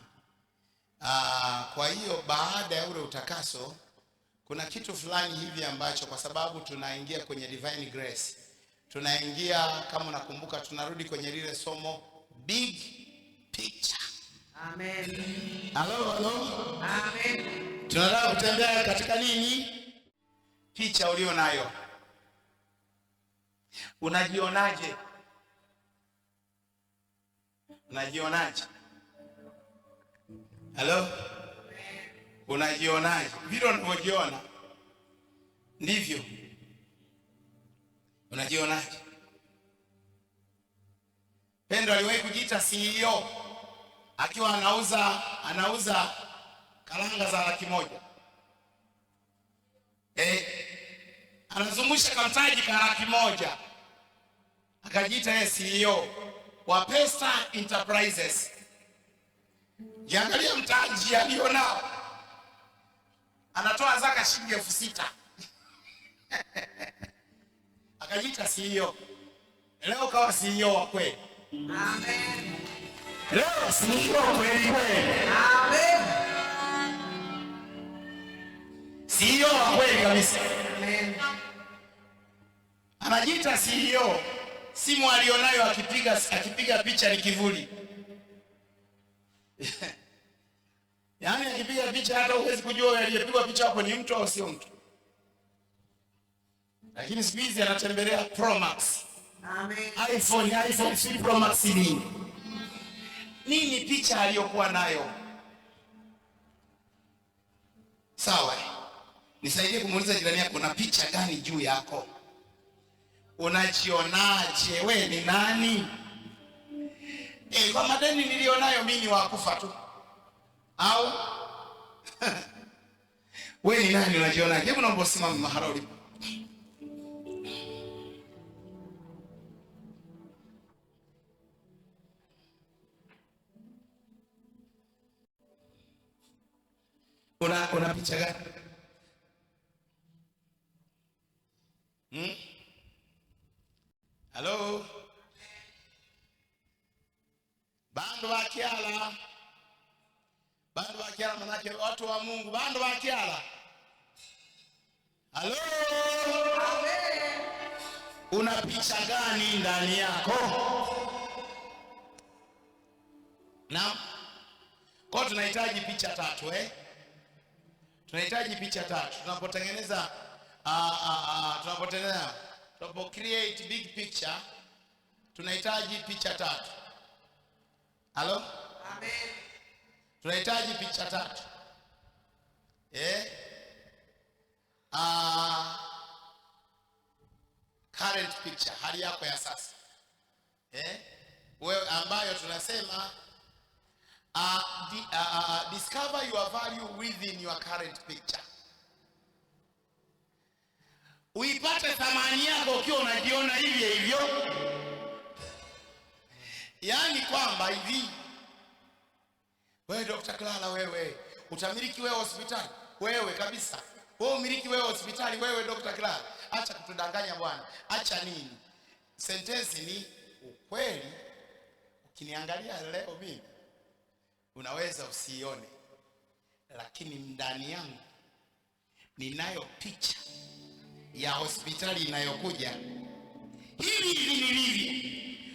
Kwa hiyo baada ya ule utakaso kuna kitu fulani hivi ambacho, kwa sababu tunaingia kwenye divine grace, tunaingia, kama unakumbuka, tunarudi kwenye lile somo big picture. Amen. Halo. Amen. Tunataka kutembea katika nini? Picha ulio nayo. Unajionaje? Unajionaje? Halo? Unajionaje? Vile unavyojiona ndivyo. Unajionaje? Pendo aliwahi kujiita CEO akiwa anauza karanga za 100,000. Anazungusha kamtaji ka 100,000. Akajiita yeye CEO wa Pesta Enterprises. Jiangalia mtaji alionao. Anatoa zaka shilingi 6,000. Akajiita CEO. Leo kawa CEO wa kweli. Amen. Leo CEO kweli kweli. Amen. CEO wa kweli kabisa. Amen. Anajiita CEO. Simu alionayo akipiga picha ni kivuli. Yaani akipiga picha hata huwezi kujua aliyepigwa picha hapo ni mtu au sio mtu. Lakini siku hizi anatembelea Pro Max. Amen. iPhone 3 Pro Max nini picha aliyokuwa nayo. Sawa. Nisaidie kumuuliza jirani yako, una picha gani juu yako? Unajionaje? We ni nani? Kwa madeni nilionayo mimi ni wakufa tu. Au we ni nani, unajionaje? Hebu naomba usimame mahali ulipo. Una picha gani? Hello? Bando wa Kiala. Bando wa Kiala manake watu wa Mungu. Bando wa Kiala. Hello? Amen. Una picha gani ndani yako? Naam. Kwa tunahitaji picha 3 Tunahitaji picha 3. Tunapo create big picture, tunahitaji picha 3. Halo? Amen. Tunahitaji picha 3. Current picture, hali yako ya sasa. Wewe ambayo tunasema discover your value within your current picture. Uipate thamani yako ukiwa unajiona hivyo hivyo. Yaani kwamba hivi, wewe Dr. Clara, wewe utamiliki wewe hospitali, wewe kabisa. Wewe umiliki wewe hospitali, wewe Dr. Clara. Acha kutudanganya bwana. Acha nini? Sentensi ni ukweli. Ukiniangalia leo mimi unaweza usione, lakini ndani yangu ninayo picha ya hospitali inayokuja. Hivi nilivyo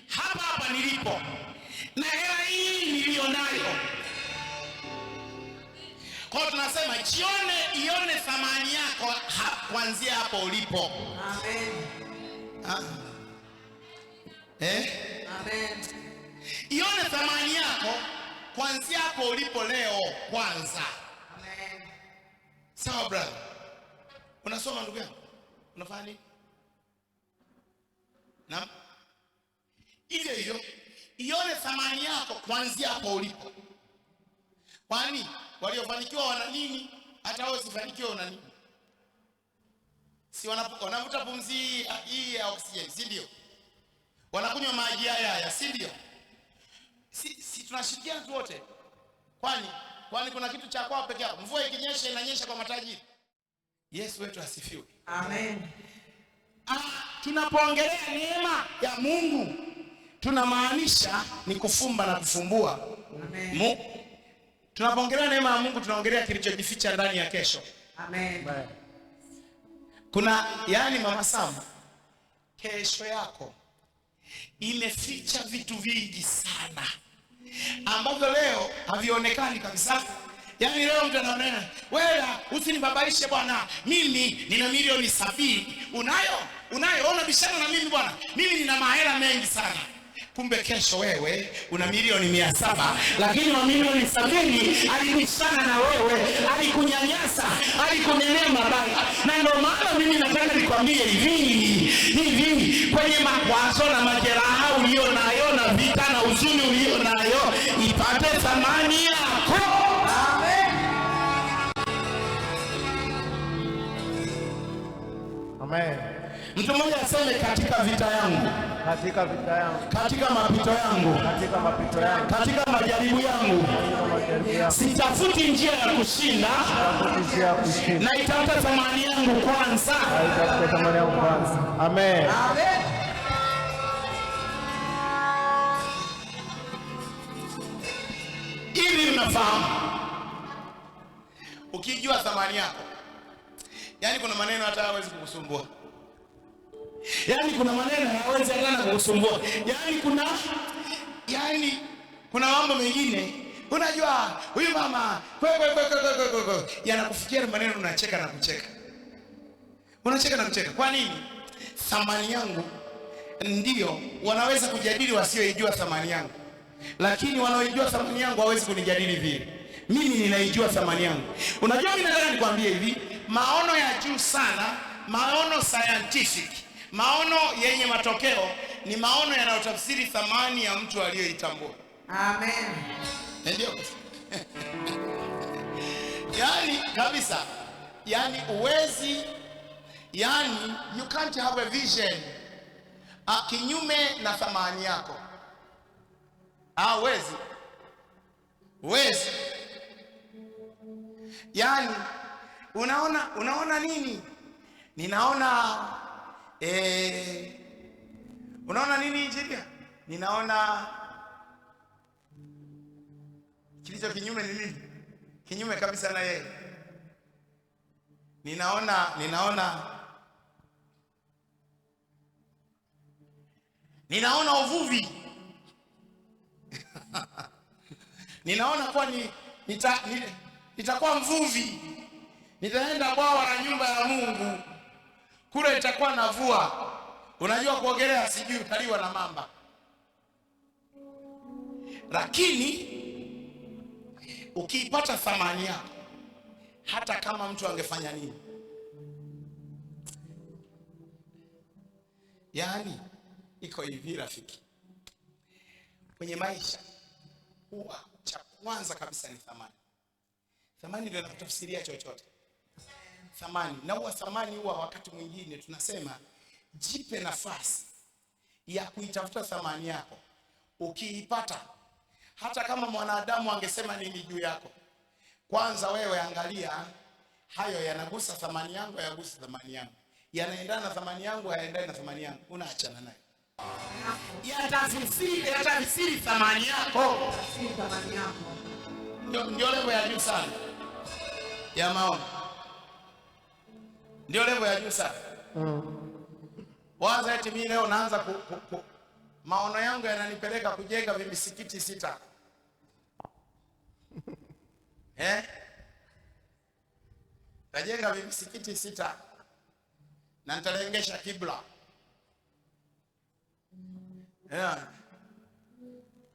hapa nilipo na hela hii nilionayo. Kwa tunasema ione thamani yako kuanzia hapo ulipo. Amen. Amen. Ione thamani yako kuanzia hapo ulipo leo kwanza. Amen. Sawa brother? Unasoma ndugu yangu? Unafanya nini? Naam? Hivyo ione thamani yako kuanzia hapo ulipo. Kwani waliofanikiwa wana nini? Hata wewe usifanikiwe una nini? Si wanavuta pumzi hii ya oksijeni, si ndio? Wanakunywa maji haya, si ndio? Si tunashirikiana tu wote. Kwani kuna kitu cha kwao peke yao? Mvua ikinyesha inanyesha kwa matajiri. Yesu wetu asifiwe. Amen. Tunapoongelea neema ya Mungu tunamaanisha ni kufumba na kufumbua. Amen. Tunapoongelea neema ya Mungu tunaongelea kilichojificha ndani ya kesho. Amen. Kuna yani Mama Sam, kesho yako imeficha vitu vingi sana ambavyo leo havionekani kabisa. Yaani leo mtu anaona, wewe usinibabaishe bwana, mimi nina milioni 70. Unayo unabishana na mimi bwana, mimi nina mahela mengi sana. Kumbe kesho wewe una milioni 700, lakini wa milioni 70 alibishana na wewe, alikunyanyasa, alikunenea mabaya. Na ndio maana mimi nataka nikwambie hivi, kwenye makwazo na majeraha ulionayo na vita na huzuni ulionayo, ipate thamani yako. Amen. Mtu mmoja aseme katika vita yangu, Katika vita yangu, katika mapito yangu, katika mapito yangu, katika majaribu yangu, katika majaribu yangu, sitafuti njia ya kushinda, njia ya kushinda, na itafuta thamani yangu kwanza. itafuta thamani yangu kwanza. Amen. Amen. Hivi mnafahamu, ukijua thamani yako, yani kuna maneno hata hawezi kukusumbua. Yani kuna maneno hawezi hata kukusumbua. Yani kuna mambo mengine unajua huyu mama yanakufikia maneno unacheka na kucheka. Unacheka na kucheka. Kwa nini? Thamani yangu ndio wanaweza kujadili wasioijua thamani yangu. Lakini wanaoijua thamani yangu hawezi kunijadili vile. Mimi ninaijua thamani yangu. Unajua mimi nataka nikwambie hivi, maono ya juu sana, maono scientific, maono yenye matokeo ni maono yanayotafsiri thamani ya mtu aliyoitambua. Amen. Ndio. Yani kabisa. Yani uwezi, yani you can't have a vision kinyume na thamani yako. Uwezi. Yani unaona nini? Unaona nini Injinia? Ninaona kilicho kinyume ni nini? Kinyume kabisa na yeye. Ninaona uvuvi. Ninaona kwa nitakuwa mvuvi. Nitaenda bwawa la nyumba ya Mungu. Kule itakuwa navua. Unajua kuogelea sijui utaliwa na mamba. Lakini ukiipata thamani yako, hata kama mtu angefanya nini, yaani iko hivi rafiki, kwenye maisha huwa cha kwanza kabisa ni thamani. Thamani ndio inakutafsiria chochote. Thamani, na huwa thamani huwa wakati mwingine tunasema jipe nafasi ya kuitafuta thamani yako. Ukiipata, hata kama mwanadamu angesema nini juu yako, kwanza wewe angalia hayo yanagusa thamani yangu, hayagusi thamani yangu, yanaendana na thamani yangu, hayaendani na thamani yangu, unaachana naye. Yatafsiri thamani yako. Ndio level ya juu sana ya maono, ndio level ya juu sana. Waza eti mimi leo naanza maono yangu yananipeleka kujenga vimisikiti 6. Najenga vimisikiti 6 na nitalengesha kibla.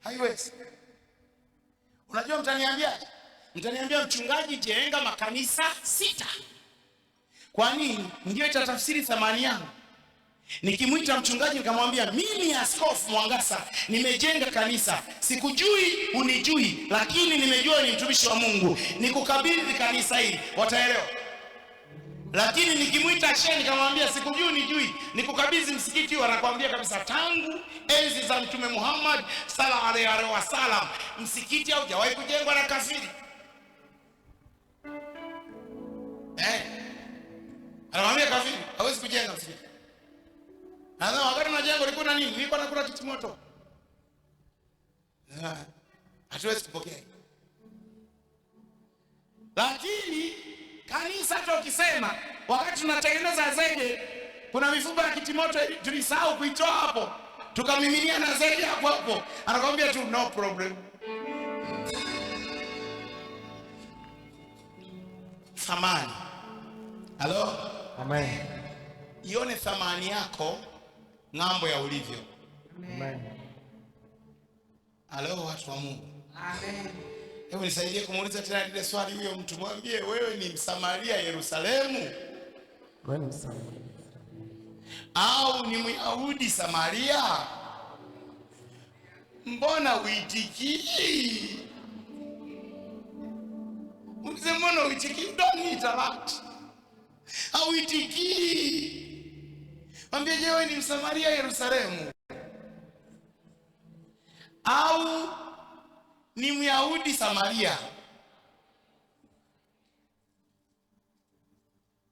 Haiwezi. Unajua mtaniambia mchungaji, jenga makanisa 6. Kwa nini? Ndio itatafsiri thamani yangu. Nikimwita mchungaji nikamwambia mimi Askofu Mwangasa nimejenga kanisa, sikujui unijui, lakini nimejua ni mtumishi wa Mungu, nikukabidhi kanisa hili, wataelewa. Lakini nikimwita shehe nikamwambia sikujui unijui, nikukabidhi msikiti, wanakuambia kabisa tangu enzi za Mtume Muhammad sallallahu alaihi wasallam msikiti haujawahi kujengwa na kafiri. Anamwambia kafiri hawezi kujenga msikiti. Na wakati unajenga ulikuwa na nini? Nilikuwa nakula kitimoto. Hatuwezi kupokea. Lakini kanisa hata ukisema wakati tunatengeneza zege kuna mifupa ya kitimoto tulisahau kuitoa hapo, tukamiminia na zege hapo hapo, anakuambia tu no problem. Thamani. Halo? Amen. Ione thamani yako ng'ambo ya ulivyo. Amen. Halo watu wa Mungu. Amen. Hebu nisaidie kumuuliza tena lile swali huyo mtu, mwambie wewe ni Msamaria Yerusalemu? Wewe ni Msamaria au ni Myahudi Samaria? Mbona uitiki? Mbona uitiki? Don't interact. Au uitiki? Mwambie je, wewe ni Msamaria Yerusalemu au ni Myahudi Samaria?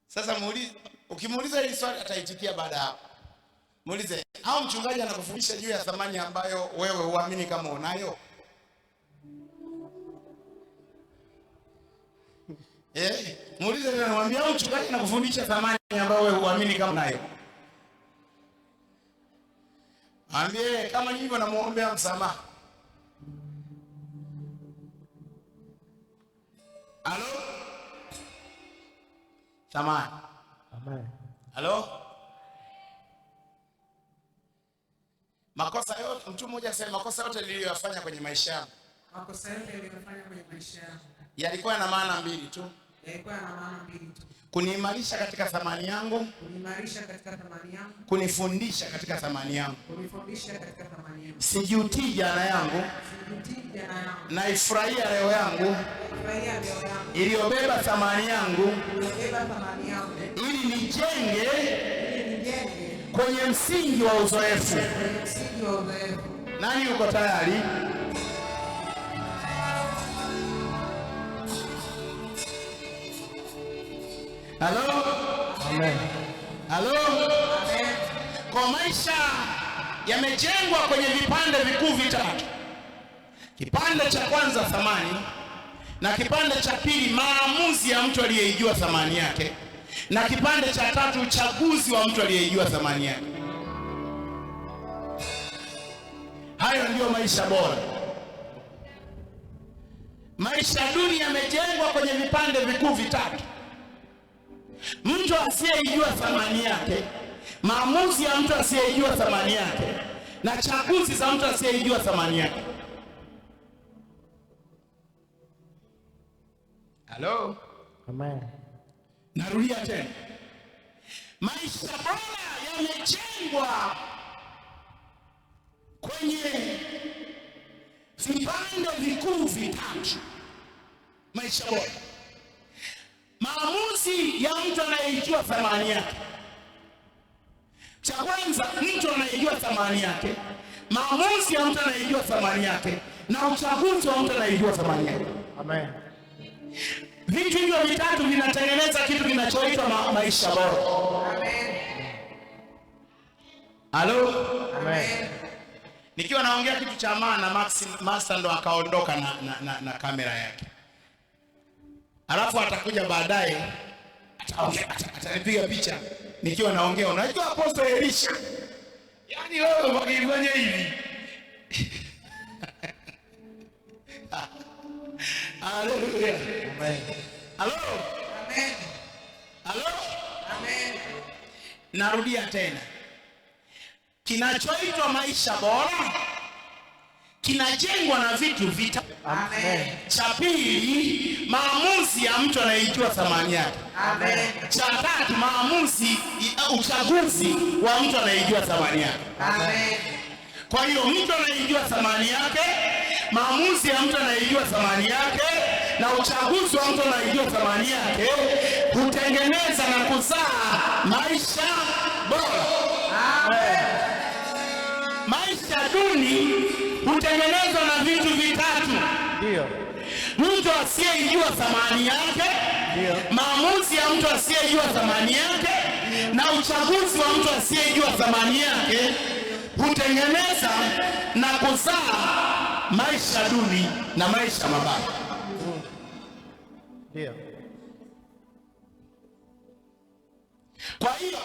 Sasa muulize, ukimuuliza hili swali ataitikia baada hapo. Muulize, au mchungaji anakufundisha juu ya thamani ambayo wewe huamini kama unayo? Muulize tena, mwambie au mchungaji anakufundisha thamani ambayo wewe huamini kama unayo? Mwambie kama hivyo namuombea msamaha. Halo? Thamani. Amen. Halo? Makosa yote, mtu mmoja asema makosa yote niliyoyafanya kwenye maisha yangu. Makosa yote niliyofanya kwenye maisha yangu Yalikuwa na maana mbili tu. yalikuwa na maana mbili tu. Kuniimarisha katika thamani yangu, Kuniimarisha katika thamani yangu, kunifundisha katika thamani yangu. kunifundisha katika thamani yangu. Sijutii jana yangu, Sijutii jana yangu, naifurahia leo yangu nafurahia leo yangu iliyobeba thamani yangu, iliyobeba thamani yangu, ili nijenge nijenge kwenye msingi wa uzoefu. kwenye msingi wa uzoefu. Nani yuko tayari? Halo? Amen. Halo? Kwa maisha yamejengwa kwenye vipande vikuu vitatu. Kipande cha kwanza thamani, na kipande cha pili maamuzi ya mtu aliyeijua thamani yake, na kipande cha tatu uchaguzi wa mtu aliyeijua thamani yake. Hayo ndio maisha bora. Maisha duni yamejengwa kwenye vipande vikuu vitatu. Mtu asiyeijua thamani yake, maamuzi ya mtu asiyeijua thamani yake, na chaguzi za mtu asiyeijua thamani yake. Halo? Amen. Narudia tena. Maisha bora yamejengwa kwenye vipande vikuu vitatu. Maisha bora. Maamuzi ya mtu anayejua thamani yake. Cha kwanza, mtu anayejua thamani yake. Maamuzi ya mtu anayejua thamani yake na uchaguzi wa mtu anayejua thamani yake. Amen. Vitu hivyo vitatu vinatengeneza kitu kinachoitwa maisha bora. Amen. Halo? Amen. Nikiwa naongea kitu cha maana, Master ndo akaondoka na kamera yake. Alafu atakuja baadaye atanipiga picha nikiwa naongea. Unajua Apostle Elisha, yaani wewe wakifanya hivi. Haleluya. Amen. Halo? Amen. Halo? Amen. Narudia tena. Kinachoitwa maisha bora kinajengwa na vitu vitatu. Amen. Cha pili, maamuzi ya mtu anayejua thamani yake. Amen. Cha tatu, uchaguzi wa mtu anayejua thamani yake. Amen. Kwa hiyo mtu anayejua thamani yake, maamuzi ya mtu anayejua thamani yake na uchaguzi wa mtu anayejua thamani yake hutengeneza na kuzaa maisha bora. Amen. Maisha duni hutengenezwa na vitu vitatu. Ndio. Mtu asiyejua thamani yake, Ndio. maamuzi ya mtu asiyejua thamani yake na uchaguzi wa mtu asiyejua thamani yake hutengeneza na kuzaa maisha duni na maisha mabaya. Ndio. Kwa hiyo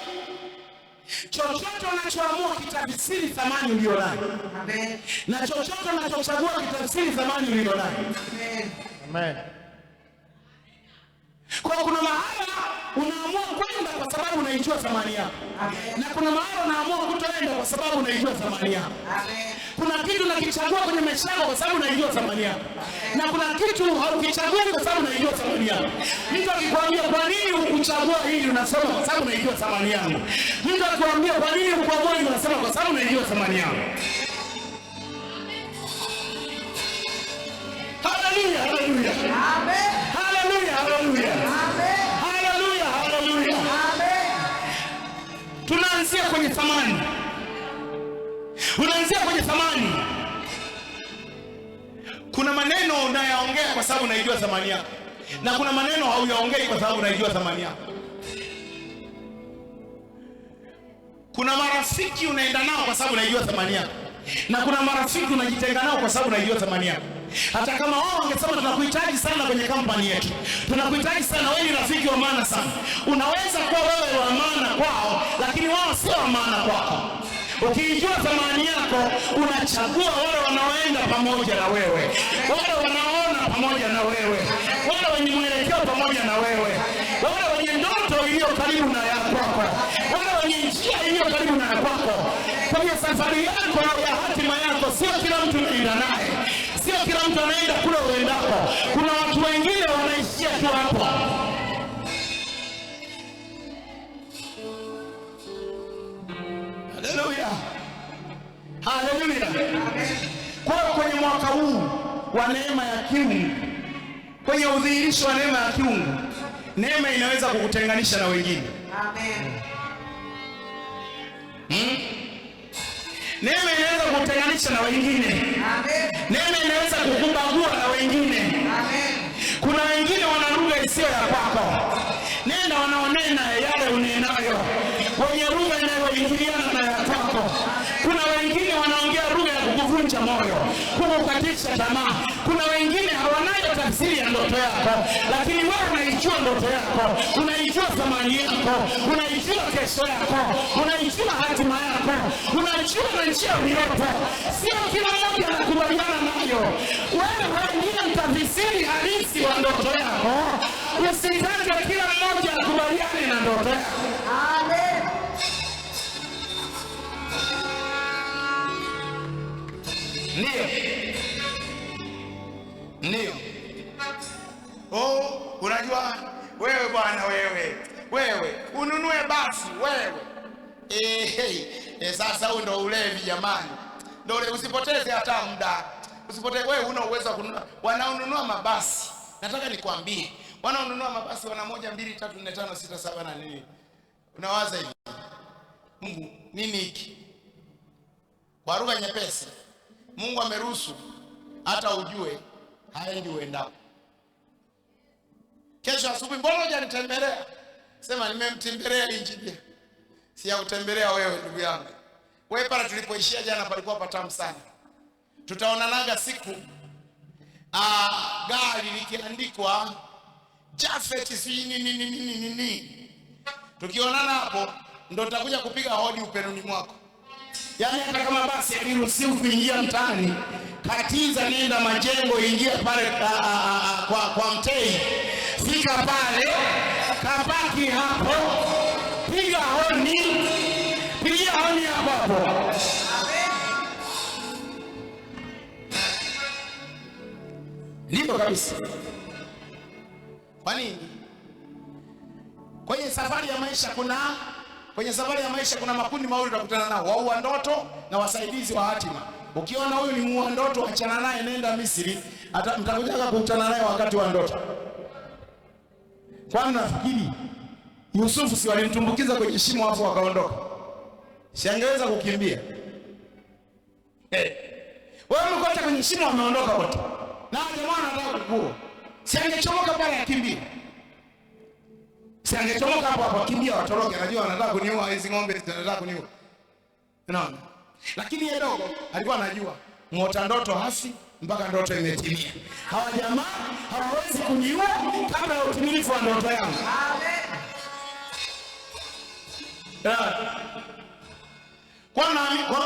chochote unachoamua kitafsiri thamani ulionayo. Amen. Na chochote unachochagua kitafsiri thamani ulionayo. Amen. Amen. Kwa kuna mahala unaamua kwenda kwa sababu unaijua thamani yako. Amen. Na kuna mahala unaamua kutoenda kwa sababu unaijua thamani yako. Amen. Kuna kitu unakichagua kwenye maisha yako kwa sababu unaijua thamani yako. Na kuna kitu haukichagui kwa sababu unaijua thamani yako. Mtu akikwambia kwa nini ukuchagua hili, unasema kwa sababu unaijua thamani yangu. Mtu akikwambia kwa nini ukuamua hili, unasema kwa sababu unaijua thamani yangu. Haleluya, haleluya. Amen. Haleluya, haleluya. Amen. Haleluya, haleluya. Amen. Tunaanzia kwenye thamani. Unaanzia kwenye thamani. Kuna maneno unayaongea kwa sababu unaijua thamani yako. Na kuna maneno hauyaongei kwa sababu unaijua thamani yako. Kuna marafiki unaenda nao kwa sababu unaijua thamani yako. Na kuna marafiki unajitenga nao kwa sababu unaijua thamani yako. Hata kama wao wangesema tunakuhitaji sana kwenye kampani yetu, tunakuhitaji sana, wewe ni rafiki wa maana sana, unaweza kuwa wewe wa maana kwao, lakini wao sio wa maana kwako. Ukiijua thamani yako, unachagua wale wanaoenda pamoja na wewe, wale wanaona pamoja na wewe, wale wenye mwelekeo pamoja na wewe, wale wenye ndoto iliyo karibu na ya kwako, wale wenye njia iliyo karibu na ya kwako. Kwa hiyo safari yako ya hatima yako, sio kila mtu unaenda naye, sio kila mtu anaenda kule uendako. Kuna watu wengine wanaishia tu hapo. Haleluya. Haleluya. Kwa kwenye mwaka huu wa neema ya kiungu, kwenye udhihirisho wa neema ya kiungu, neema inaweza kukutenganisha na wengine. Amen. Neema inaweza kukutenganisha na wengine. Amen. Neema inaweza kukubagua na wengine. Amen. Kuna wengine wana lugha isiyo ya kwako. Nenda wanaonena yale unenayo, wenye lugha inayoingiliana na ya kwako. Kuna wengine wanaongea lugha ya kukuvunja moyo, kukukatisha tamaa. Kuna wengine hawanayo tafsiri ya ndoto yako, lakini wewe unaijua ndoto yako, unaijua thamani yako, unaijua kesho yako, unaijua hatima yako, unajua na njia uliyopo. Sio kila mmoja anakubaliana nayo. Wewe ndiye mtafsiri halisi wa ndoto yako. Usitake kila mmoja akubaliane na ndoto yako. Amen. Ndio. Ndio. Oh, unajua wewe bwana, wewe ununue basi wewe. Sasa huo ndo ulevi jamani, ndo ule. Usipoteze hata muda, usipoteze. Wewe una uwezo wa kununua. Wanaonunua mabasi, nataka nikwambie, wanaonunua mabasi wana 1 2 3 4 5 6 7 na nini. Unawaza hivi, Mungu nini hiki? Kwa lugha nyepesi, Mungu ameruhusu hata ujue haendi uendao. Kesho asubuhi, mbona hujanitembelea? Sema nimemtembelea injinia. Si ya kutembelea wewe ndugu yangu. Wewe pale tulipoishia jana palikuwa patamu sana. Tutaonanaga siku gari likiandikwa Jafet si nini. Tukionana hapo ndo tutakuja kupiga hodi upenuni mwako. Yaani hata kama basi aliruhusiwa kuingia mtaani, katiza nenda Majengo, ingia pale kwa Mtei. Fika pale, kabaki hapo, piga honi hapo. Ndio kabisa. Kwa nini? Kwenye safari ya maisha kuna makundi mawili utakutana nao, waua ndoto na wasaidizi wa hatima. Ukiona huyu ni muua ndoto, achana naye, nenda Misri, hata mtakuja kukutana naye wakati wa ndoto. Kwani nafikiri Yusufu si walimtumbukiza kwenye shimo hapo akaondoka? Si angeweza kukimbia? Wewe mkocha kwenye shimo wameondoka wote. Na jamaa anataka kukua. Si angechomoka pale akimbia? Si angechomoka hapo akimbia watoroke, anajua wanataka kuniua hizi ng'ombe, zinataka kuniua. Unaona? Lakini yeye dogo alikuwa anajua muota ndoto hafi mpaka ndoto imetimia. Hawa jamaa hawawezi kuniua kabla ya utimilifu wa ndoto yangu. Amen.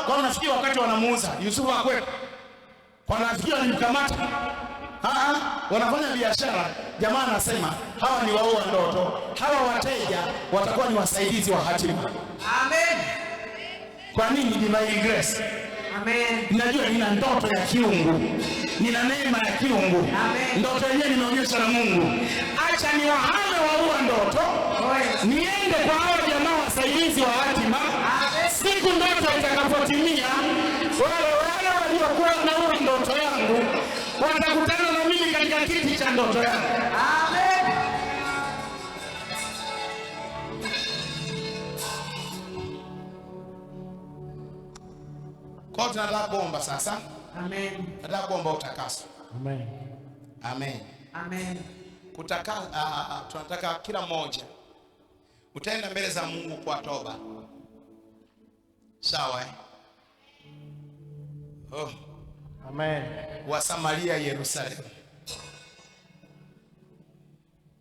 Kwa nafikiri wakati wanamuuza Yusufu akwepo, kwa nafikiri walimkamata. Wanafanya biashara. Jamaa anasema hawa ni waua ndoto, hawa wateja watakuwa ni wasaidizi wa hatima. Amen. Kwa nini? Divine grace. Amen. Ninajua nina ndoto ya kiungu, nina neema ya kiungu. Amen. Ndoto yenyewe nimeonyeshwa na Mungu. Acha ni wahame waua ndoto, niende kwa hao jamaa wasaidizi wa hatima. Siku ndoto itakapotimia, wale waliokuwa wanaua ndoto yangu watakutana na mimi katika kiti cha ndoto yangu. Amen. Kwa tunataka kuomba sasa. Amen. Nataka kuomba utakaso. Amen. Amen. Tunataka kila mmoja utaenda mbele za Mungu kwa toba. Sawa? Amen. Wa Samaria Yerusalemu,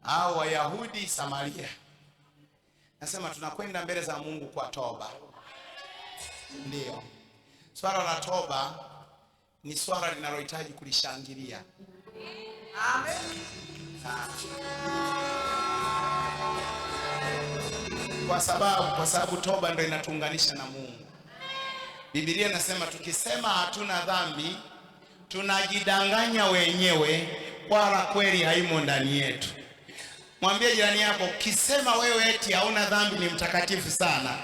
au Wayahudi Samaria. Nasema tunakwenda mbele za Mungu kwa toba. Ndio. Swala la toba ni swala linalohitaji kulishangilia. Amen. Kwa sababu toba ndio inatuunganisha na Mungu. Biblia inasema tukisema hatuna dhambi tunajidanganya wenyewe, wala kweli haimo ndani yetu. Mwambie jirani yako, ukisema wewe eti hauna dhambi ni mtakatifu sana,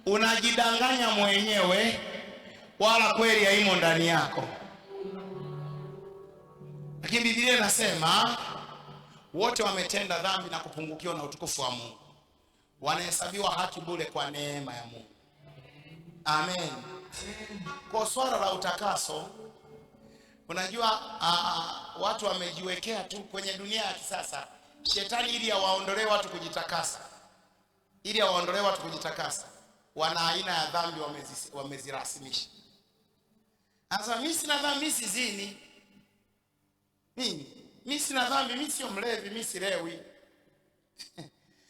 unajidanganya mwenyewe, wala kweli haimo ndani yako. Lakini Biblia inasema wote wametenda dhambi na kupungukiwa na utukufu wa Mungu, wanahesabiwa haki bure kwa neema ya Mungu. Amen. Kwa swala la utakaso, unajua watu wamejiwekea tu kwenye dunia ya kisasa, shetani ili awaondolee watu kujitakasa, wana aina ya dhambi wamezirasimisha. Sasa mimi sina dhambi, mimi sizini. Mimi sina dhambi, mimi sio mlevi, mimi silewi.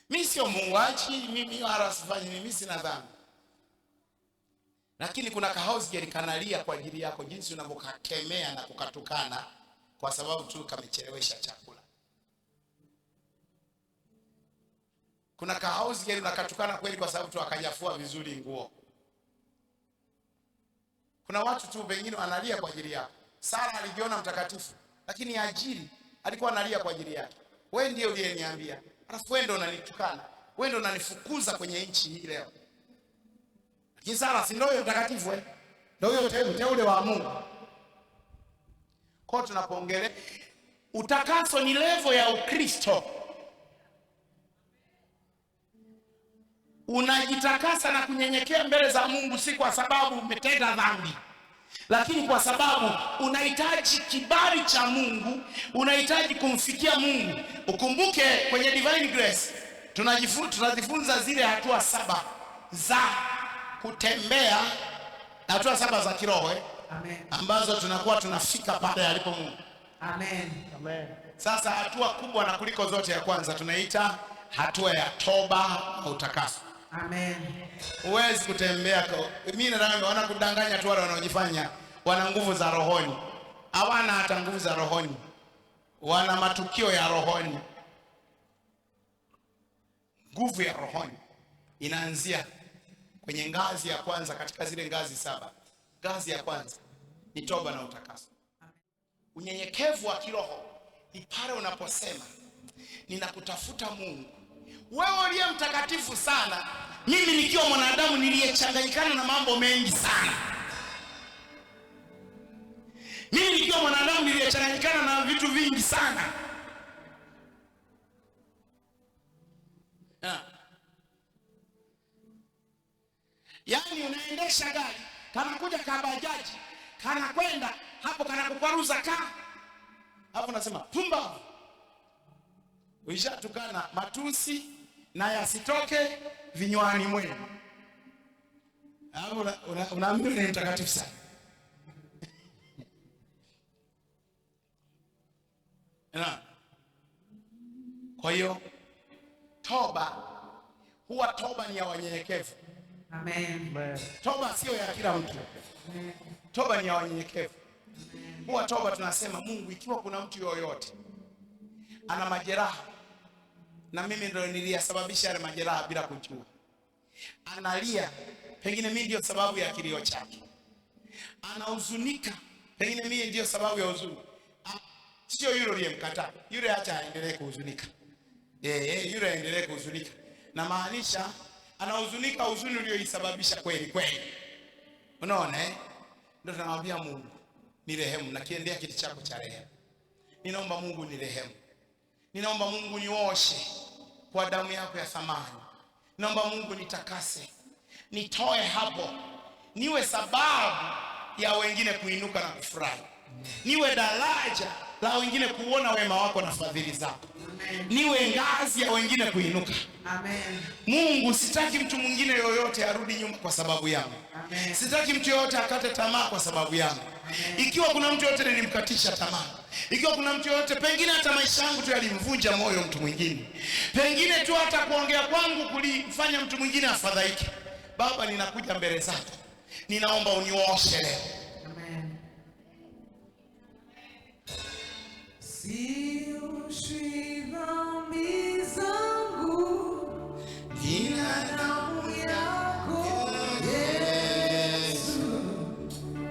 Mimi sio muuaji, mimi wala sifanyi, mimi sina dhambi. Lakini kuna kahouse gelikanalia kwa ajili yako, jinsi unavyokakemea na kukatukana kwa sababu tu kamechelewesha chakula. Kuna kahouse geli unakatukana kweli kwa sababu tu akajafua vizuri nguo. Kuna watu tu wengine wanalia kwa ajili yako. Sara alijiona mtakatifu, lakini alikuwa analia kwa ajili yake. Wewe ndiye uliyeniambia, alafu wewe ndio unanitukana, wewe ndio unanifukuza kwenye nchi hii leo. Lakini Sara si ndio mtakatifu wewe? Ndio huyo teule wa Mungu. Kwa tunapoongelea utakaso ni level ya Ukristo. Unajitakasa na kunyenyekea mbele za Mungu, si kwa sababu umetenda dhambi, lakini kwa sababu unahitaji kibali cha Mungu, unahitaji kumfikia Mungu. Ukumbuke kwenye Divine Grace tunajifunza zile hatua 7 za kutembea, hatua 7 za kiroho ambazo tunakuwa tunafika pale alipo Mungu. Amen. Amen. Sasa hatua kubwa na kuliko zote ya kwanza tunaita hatua ya toba na utakaso. Amen. Huwezi kutembea mimi naona kudanganya tu wale wanaojifanya wana nguvu za rohoni. Hawana hata nguvu za rohoni. Wana matukio ya rohoni. Nguvu ya rohoni inaanzia kwenye ngazi ya kwanza katika zile ngazi 7. Ngazi ya kwanza ni toba na utakaso. Unyenyekevu wa kiroho ni pale unaposema ninakutafuta Mungu. Wewe uliye mtakatifu sana, mimi nikiwa mwanadamu niliyechanganyikana na mambo mengi sana. Mimi nikiwa mwanadamu niliyechanganyikana na vitu vingi sana. Yaani unaendesha gari, kana kuja kabajaji, kana kwenda hapo kana kukwaruza hapo unasema pumba. Uishatukana matusi na yasitoke vinywani mwenu. Hapo unaambiwa ni mtakatifu sana. Kwa hiyo toba ni ya wanyenyekevu. Amen. Toba sio ya kila mtu. Toba ni ya wanyenyekevu. Toba tunasema Mungu, ikiwa kuna mtu yoyote ana majeraha na mimi ndio niliyasababisha yale majeraha bila kujua, analia, pengine mimi ndio sababu ya kilio chake, anahuzunika, pengine mimi ndio sababu ya huzuni, sio yule aliyemkataa, yule acha aendelee kuhuzunika. Yule aendelee kuhuzunika, na maanisha anahuzunika huzuni uliyoisababisha kweli. Unaona ndio tunamwambia Mungu ni rehemu, na kiendea kiti chako cha rehema. Ninaomba Mungu ni rehemu. Ninaomba Mungu nioshe kwa damu yako ya thamani. Ninaomba Mungu nitakase, nitoe hapo, niwe sababu ya wengine kuinuka na kufurahi, niwe daraja la wengine kuona wema wako na fadhili zako, niwe ngazi ya wengine kuinuka. Amen. Mungu, sitaki mtu mwingine yoyote arudi nyuma kwa sababu yangu. Amen. Sitaki mtu yoyote akate tamaa kwa sababu yangu. Amen. Ikiwa kuna mtu yoyote nilimkatisha tamaa, ikiwa kuna mtu yoyote pengine hata maisha yangu tu yalimvunja moyo mtu mwingine, pengine tu hata kuongea kwangu kulifanya mtu mwingine afadhaike, Baba ninakuja mbele zako, ninaomba unioshe leo. Amen. Sioshwi dhambi zangu, ila damu yako Yesu.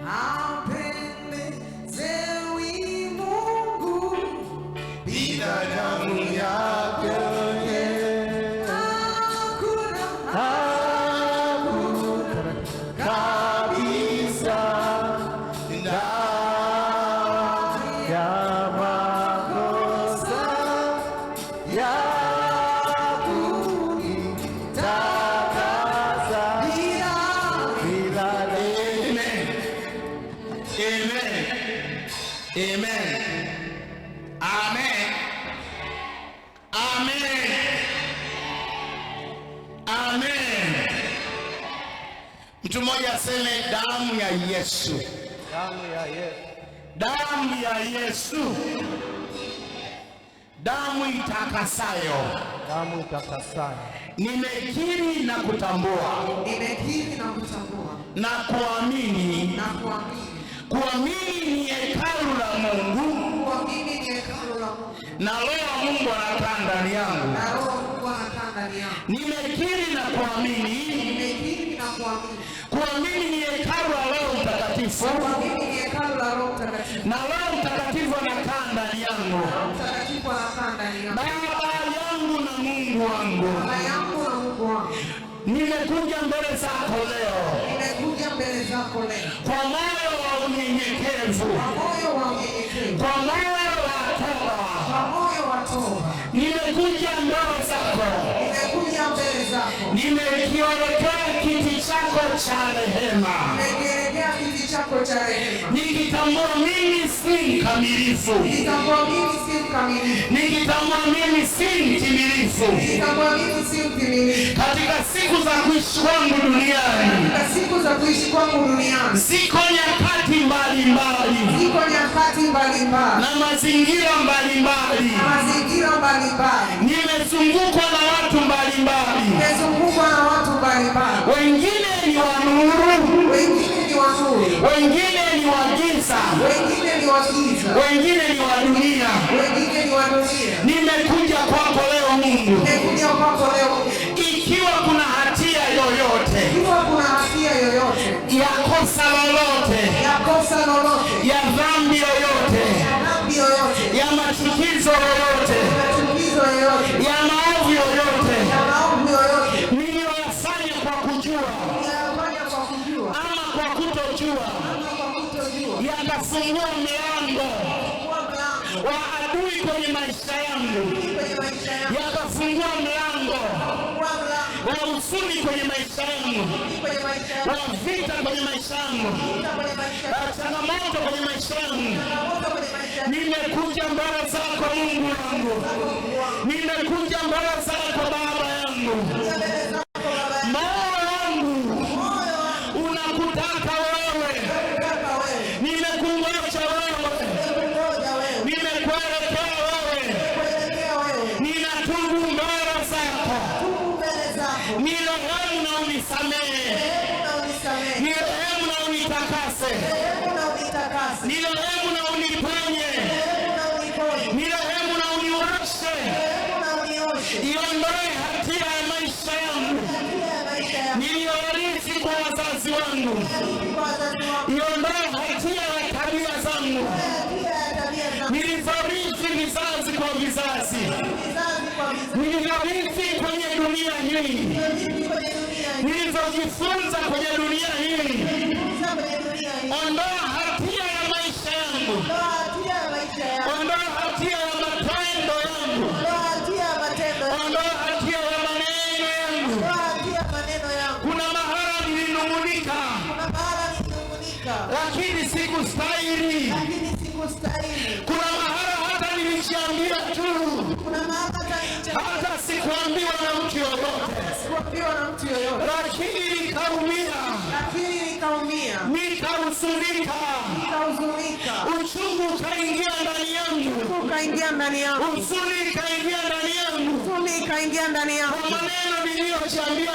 Hapendezewi Mungu bila damu yako Yesu. Hakuna kabisa Mtu mmoja aseme damu ya Yesu. Damu ya Yesu. Damu ya Yesu. Damu itakasayo. Damu itakasayo. Nimekiri na kutambua. Nimekiri na kutambua. Na kuamini. Kuamini ni hekalu la Mungu. Kuamini ni hekalu la Mungu. Na Roho wa Mungu anakaa ndani yangu. Na Roho wa Mungu anakaa ndani yangu. Nimekiri na kuamini. Nimekiri na kuamini. Kuamini ni hekalu la Roho Mtakatifu. Kuamini ni hekalu la Roho Mtakatifu. Na Roho Mtakatifu anakaa ndani yangu. yangu. Roho Mtakatifu anakaa ndani yangu. Baba yangu na Mungu wangu, Baba yangu na Mungu wangu, nimekuja mbele zako leo nimekuja mbele zako leo kwa moyo wa unyenyekevu, kwa moyo wa unyenyekevu, kwa moyo wa toba. kwa moyo wa toba. Nimekuja mbele zako, Nimekuja mbele zako, nimekielekea kiti chako cha rehema, nimekielekea kiti chako cha rehema, nikitambua mimi si mkamilifu, nikitambua mimi si mkamilifu, nikitambua mimi si mtimilifu. nikitambua mimi si mtimilifu. Katika siku za kuishi kwangu duniani, Katika siku za kuishi kwangu duniani, ziko nyakati mbalimbali ziko nyakati mbalimbali na mazingira mbalimbali. na mazingira mbalimbali, Nimezungukwa na watu mbalimbali, nimezungukwa na watu mbalimbali, wengine ni wa nuru, wengine ni wa nuru, wengine ni wa giza, wengine ni wa giza, wengine ni wa dunia. wengine ni wa dunia. Nimekuja kwako leo Mungu, Nimekuja kwako leo, ikiwa kuna hatia yoyote, ikiwa kuna hatia yoyote, ya kosa lolote, ya kosa lolote, ya dhambi yoyote, ya dhambi yoyote, ya machukizo yoyote, ya chukizo yoyote, ya maovu yoyote ya maovu yoyote, niliyoyafanya kwa kujua ninayofanya kwa kujua ama kwa kutojua, ama kwa kutojua, yakafungua mlango kwa mlango wa adui kwenye maisha yangu, kwenye maisha yangu, yakafungua mlango kwa mlango wa huzuni kwenye maisha yangu, kwenye maisha yangu, wa vita kwenye maisha yangu, kwenye maisha yangu, wa changamoto kwenye maisha yangu. changamoto kwenye maisha yangu. Nimekuja mbele zako Mungu wangu, nimekuja mbele zako Baba yangu. Moyo wangu unakutaka wewe, nimekungoja wewe, nimekuelekea wewe, ninatubu mbele zako. Nirehemu na unisamehe, nirehemu na unitakase, nirehemu na uniponye, nirehemu na unioshe, iondoe hatia ya maisha yangu niliyorithi kwa wazazi wangu, iondoe hatia ya tabia zangu nilizorithi vizazi kwa vizazi, nilizorithi kwenye dunia hii, nilizojifunza kwenye dunia hii. Ondoa hatia ya maisha yangu, ondoa hatia ya matendo yangu, ondoa hatia ya maneno yangu. Kuna mahala nilinung'unika lakini sikustahili, kuna mahala hata nilijiambia tu, hata sikuambiwa na mtu yoyote, lakini nikaumia, nikahuzunika, uchungu ukaingia ndani yangu, huzuni ikaingia ndani yangu, kwa maneno niliyojiambia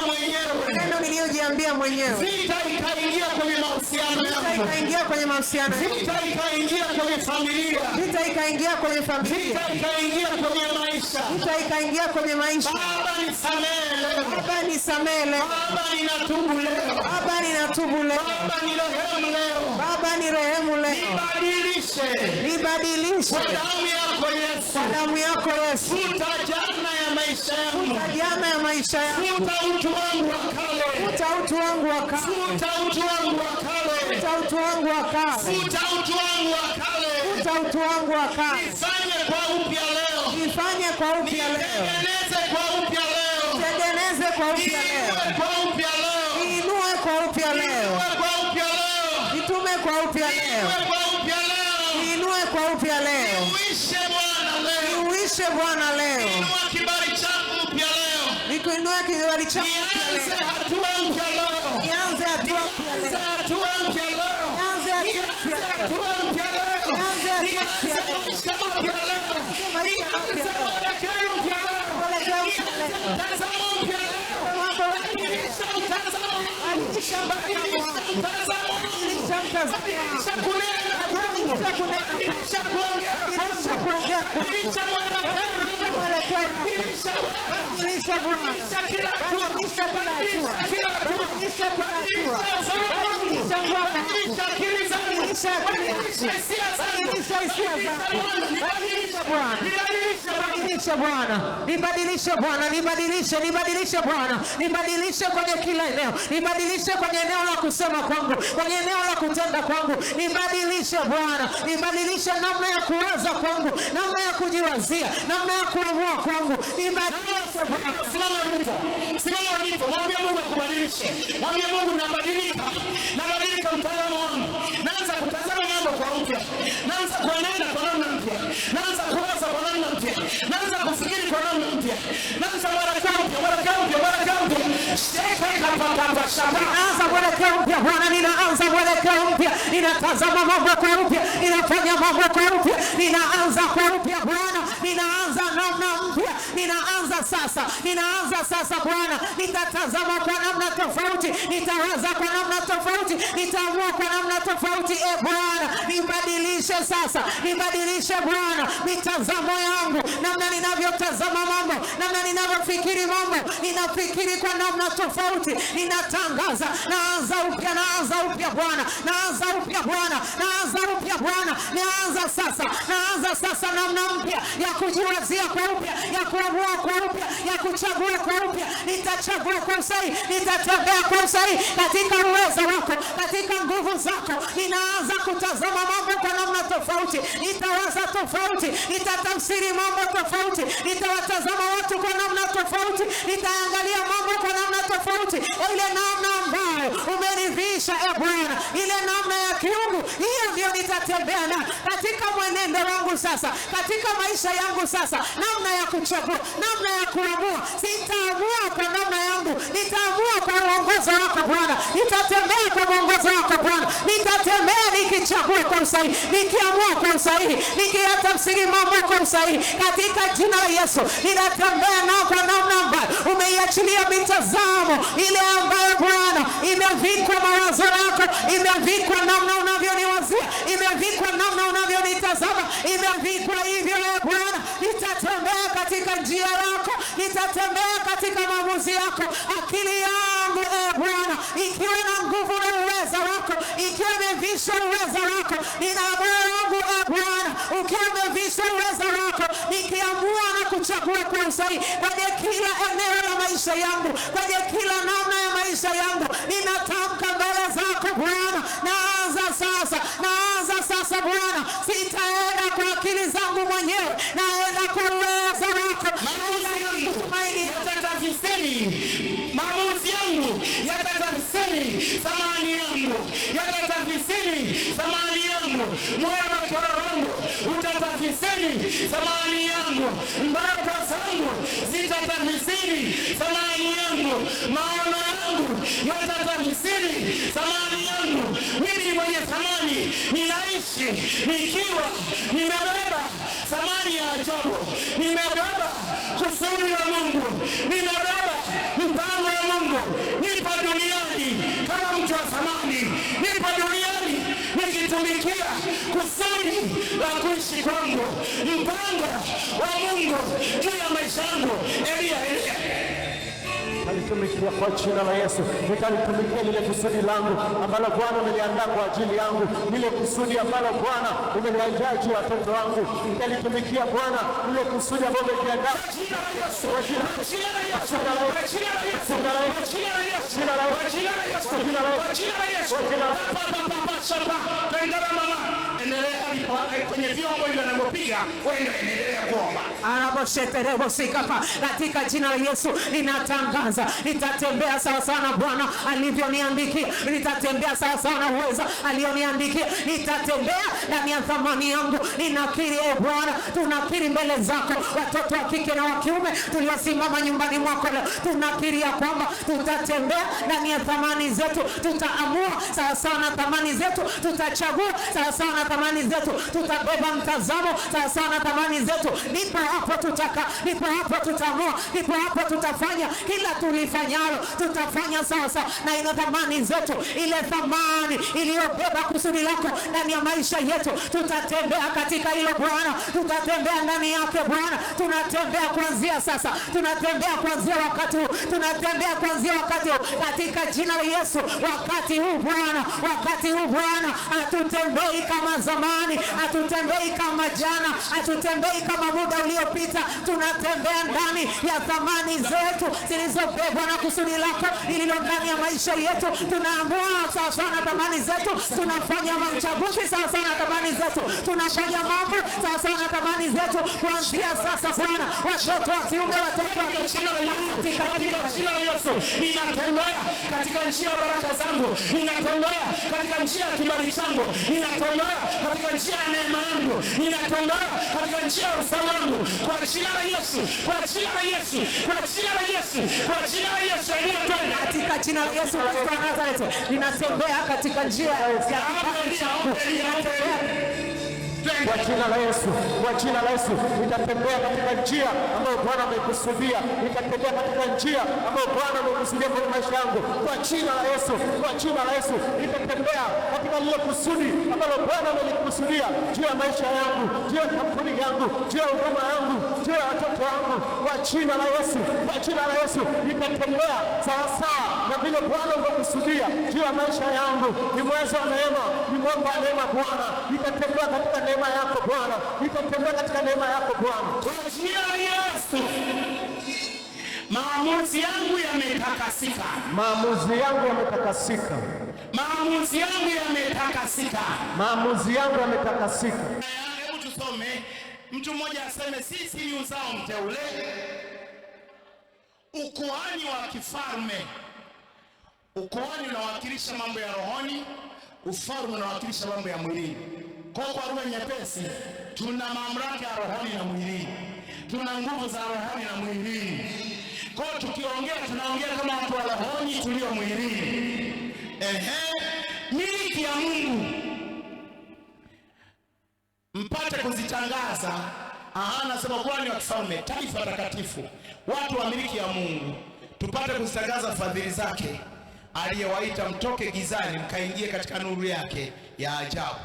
mwenyewe, vita ikaingia kwenye mahusiano yangu, vita ikaingia kwenye familia, vita ikaingia kwenye maisha. Baba nisamehe leo, Baba ninatubu leo, Baba nirehemu leo, nibadilishe kwa damu yako Yesu, futa jana ya maisha yangu, futa utu wangu wa kale, futa utu wangu wa kale, nifanye kwa upya leo, nitengeneze kwa upya leo, niinue kwa upya leo, nitume kwa upya leo, niuishe Bwana leo, niinue kibali changu upya leo, nianze hatua mpya leo, Badilisha Bwana. Badilisha kila hatua. Badilisha Bwana. Badilisha hisia zako. Badilisha Bwana. Nibadilishe Bwana. Nibadilishe Bwana. Nibadilishe kwenye kila eneo. Nibadilishe kwenye eneo la kusema kwangu, kwenye eneo la kutenda kwangu. Nibadilishe Bwana. Nibadilishe namna ya kuwaza kwangu, namna ya kujiwazia, namna ya kuamua kwangu. Nibadilishe Bwana. Simama ulipo. Mwambie Mungu akubadilishe. Mwambie Mungu nabadilika mtazamo wangu. Naanza kutazama mambo kwa upya. Naanza kuenenda kwa namna mpya. Naanza kuwaza kwa namna mpya. Naanza kufikiri kwa namna mpya. Naanza mwelekeo mpya. Ninaanza mwelekeo mpya Bwana, ninaanza mwelekeo mpya. Ninatazama mambo kwa upya. Ninafanya mambo kwa upya. Ninaanza kwa upya Bwana. Ninaanza namna mpya. Ninaanza sasa Bwana. Nitatazama kwa namna tofauti. Nitawaza kwa namna tofauti. Nitaamua kwa namna tofauti. Bwana, nibadilishe sasa. Nibadilishe Bwana mitazamo yangu, namna ninavyotazama mambo, namna ninavyofikiri mambo. Ninafikiri kwa namna tofauti. Ninatangaza naanza upya Bwana. Naanza upya Bwana. Naanza sasa namna mpya ya kujiwazia kwa upya, ya kuamua kwa upya, ya kuchagua kwa upya. Nitachagua kwa usahihi, nitatembea kwa usahihi katika uwezo wako, katika nguvu zako. Ninaanza kutazama mambo kwa namna tofauti. Nitawaza tofauti, nitatafsiri mambo tofauti, nitawatazama watu kwa namna tofauti, nitaangalia mambo kwa namna tofauti. Ile namna ambayo umenivisha Bwana, ile namna ya kiungu, hiyo ndio nitatembea na katika mwenendo wangu sasa, katika maisha yangu sasa. Namna ya kuchagua, namna ya kuamua. Sitaamua kwa namna yangu, nitaamua kwa uongozi wako Bwana. Nitatembea kwa uongozi wako Bwana. Nitatembea nikichagua kwa usahihi, nikiamua kwa usahihi, nikiyatafsiri mambo kwa usahihi. Katika jina la Yesu ninatembea nao kwa namna ambayo umeiachilia mitazamo ile ambayo Bwana imevikwa mawazo yako, imevikwa namna unavyoniwazia, imevikwa namna unavyonitazama, imevikwa hivyo Bwana. Nitatembea katika njia yako, nitatembea katika maamuzi yako. Akili yangu Bwana ikiwa na nguvu na uwezo wako, ikiwa imevishwa uwezo wako. Nina moyo wangu Bwana ukiwa umevishwa uwezo wako, nikiamua na kuchagua kwa usahihi kwenye kila eneo la maisha yangu, kwenye kila namna ya maisha yangu. Ninatamka mbele zako Bwana, naanza sasa Bwana. Sitaenda kwa akili zangu mwenyewe, naenda kwa uwezo wako. Maamuzi yangu yatatafsiri thamani yangu, yatatafsiri thamani yangu. Moyo wangu utatafsiri thamani yangu. Baraka zangu zitatafsiri thamani yangu. Maono yangu yatatafsiri thamani yangu. Mimi mwenye thamani ninaishi nikiwa nimebeba thamani ya ajabu. Nimebeba kusudi la Mungu, nimebeba mpango wa Mungu. Nipo duniani kama mtu wa thamani, nipo duniani nikitumikia kusudi la kuishi kwangu, mpango wa Mungu juu ya maisha yangu. Elia Nalitumikia kwa jina la Yesu. Nitalitumikia lile kusudi langu ambalo Bwana umeliandaa kwa ajili yangu, lile kusudi ambalo Bwana umeliandaa juu ya watoto wangu. Nitalitumikia Bwana lile kusudi ambalo umeliandaa kwa jina la Yesu. Kwenye vyombo hivyo anavyopiga, wewe endelea kuomba. Katika jina la Yesu ninatangaza, nitatembea sawa sana Bwana alivyoniandikia. Nitatembea sawa sana uwezo alioniandikia. Nitatembea ndani ya thamani yangu. Ninakiri Bwana, tunakiri mbele zako watoto wa kike na wa kiume tuliosimama nyumbani mwako leo. Tunakiri ya kwamba tutatembea ndani ya thamani zetu. Tutaamua sawa sana thamani zetu. Tutachagua sawa sana thamani zetu. tutabeba mtazamo sawa sawa na thamani zetu. Ndipo hapo ndipo hapo tutaamua, ndipo hapo tutafanya kila tulifanyalo, tutafanya sawa sawa na ile thamani zetu, ile thamani iliyobeba kusudi lako ndani ya maisha yetu. Tutatembea katika hilo Bwana, tutatembea ndani yake Bwana. Tunatembea kuanzia sasa, tunatembea kuanzia wakati huu, tunatembea kuanzia wakati huu katika jina la Yesu. Wakati huu Bwana, hatutembei kama zamani, hatutembei kama jana, hatutembei kama muda uliopita. Tunatembea ndani ya thamani zetu zilizobebwa na kusudi lako lililo ndani ya maisha yetu. Tunaamua sawa sawa na thamani zetu, tunafanya uchaguzi sawa sawa na thamani zetu, tunafanya mambo sawa sawa na thamani zetu. Kuanzia sasa Bwana, watoto wa kiume, watoto wa kike, katika jina la Yesu, ninatembea katika njia ya baraka zangu, ninatembea katika njia ya kibali changu, ninatembea katika njia ya neema yangu, ninatembea katika njia ya usalama wangu, kwa jina la Yesu, kwa jina la Yesu, kwa jina la Yesu, kwa jina la Yesu, katika jina la Yesu wa Nazareti, ninatembea katika njia ya kibali changu, kwa jina la Yesu, kwa jina la Yesu, nitatembea katika njia ambayo Bwana amekusudia, nitatembea katika njia ambayo Bwana amekusudia kwa maisha yangu, kwa jina la Yesu, kwa jina la Yesu, nitatembea katika lile kusudi ambalo Bwana amelikusudia juu ya maisha yangu, juu ya kampuni yangu, juu ya huduma yangu, juu ya watoto wangu, kwa jina la Yesu, kwa jina la Yesu, nitatembea sawa sawa na vile Bwana amekusudia juu ya maisha yangu. Ni mwezi wa neema, ni mwaka wa neema Bwana, nitatembea katika neema yako Bwana, nitatembea katika neema yako Bwana, kwa jina la Yesu. Maamuzi yangu yametakasika, maamuzi yangu yametakasika, maamuzi yangu yametakasika, maamuzi yangu yametakasika. Hebu tusome, mtu mmoja aseme, sisi ni uzao mteule, ukuhani wa kifalme. Ukuhani unawakilisha mambo ya rohoni, ufalme unawakilisha mambo ya mwilini. Kwa lugha nyepesi, tuna mamlaka ya rohoni na mwilini, tuna nguvu za rohoni na mwilini. Kwa tukiongea, tunaongea kama watu wa rohoni tulio mwilini. Miliki ya Mungu mpate kuzitangaza. Anasema kwani wa kifalme, taifa takatifu, watu wa miliki ya Mungu, tupate kuzitangaza fadhili zake, aliyewaita mtoke gizani mkaingie katika nuru yake ya ajabu.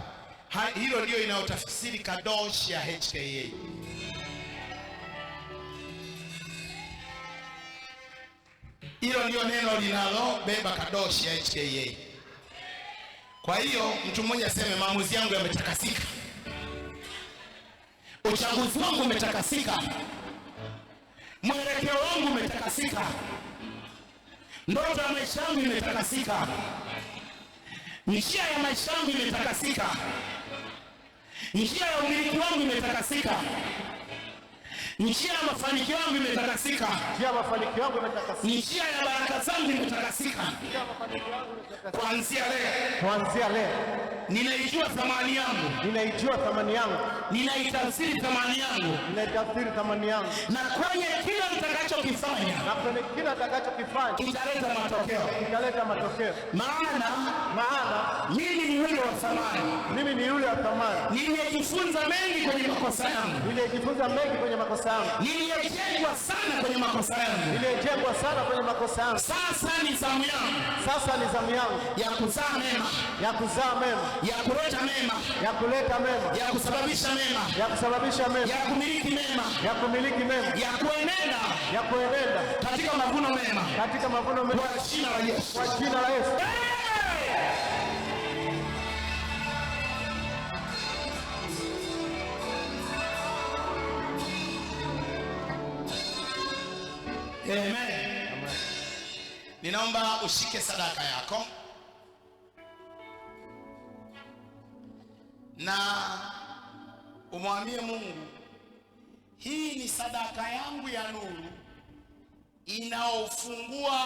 Hilo ndio inayotafsiri kadosh ya HKA. Hilo ndio neno linalobeba kadosh ya HKA. Kwa hiyo mtu mmoja aseme, maamuzi yangu yametakasika, uchaguzi wangu umetakasika, mwelekeo wangu umetakasika, ndoto ya maisha yangu imetakasika, njia ya maisha yangu imetakasika, njia ya umiliki wangu imetakasika, njia ya mafanikio yangu imetakasika, njia ya mafanikio yangu imetakasika, njia ya baraka zangu imetakasika. Kuanzia leo ninaijua thamani yangu, ninaijua thamani yangu, ninaitafsiri thamani yangu, ninaitafsiri thamani yangu, na kwenye kila nitakachokifanya, na kwenye kila nitakachokifanya kitaleta matokeo, kitaleta matokeo. Maana mimi ni yule wa thamani, mimi ni yule wa thamani. Nimejifunza mengi kwenye makosa yangu, nimejifunza mengi kwenye makosa yangu, niliyejengwa sana kwenye makosa yangu, niliyejengwa sana kwenye makosa yangu. Sasa ni zamu yangu, sasa ni zamu yangu ya kuzaa mema, ya kuzaa mema, ya kuleta mema, ya kuleta mema, ya kusababisha mema, ya kusababisha mema, ya kumiliki mema, ya kumiliki mema, ya kuenenda, ya kuenenda katika mavuno mema, katika mavuno mema, kwa jina la Yesu, kwa jina la Yesu. Amen. Ninaomba ushike sadaka yako na umwambie Mungu, hii ni sadaka yangu ya nuru inaofungua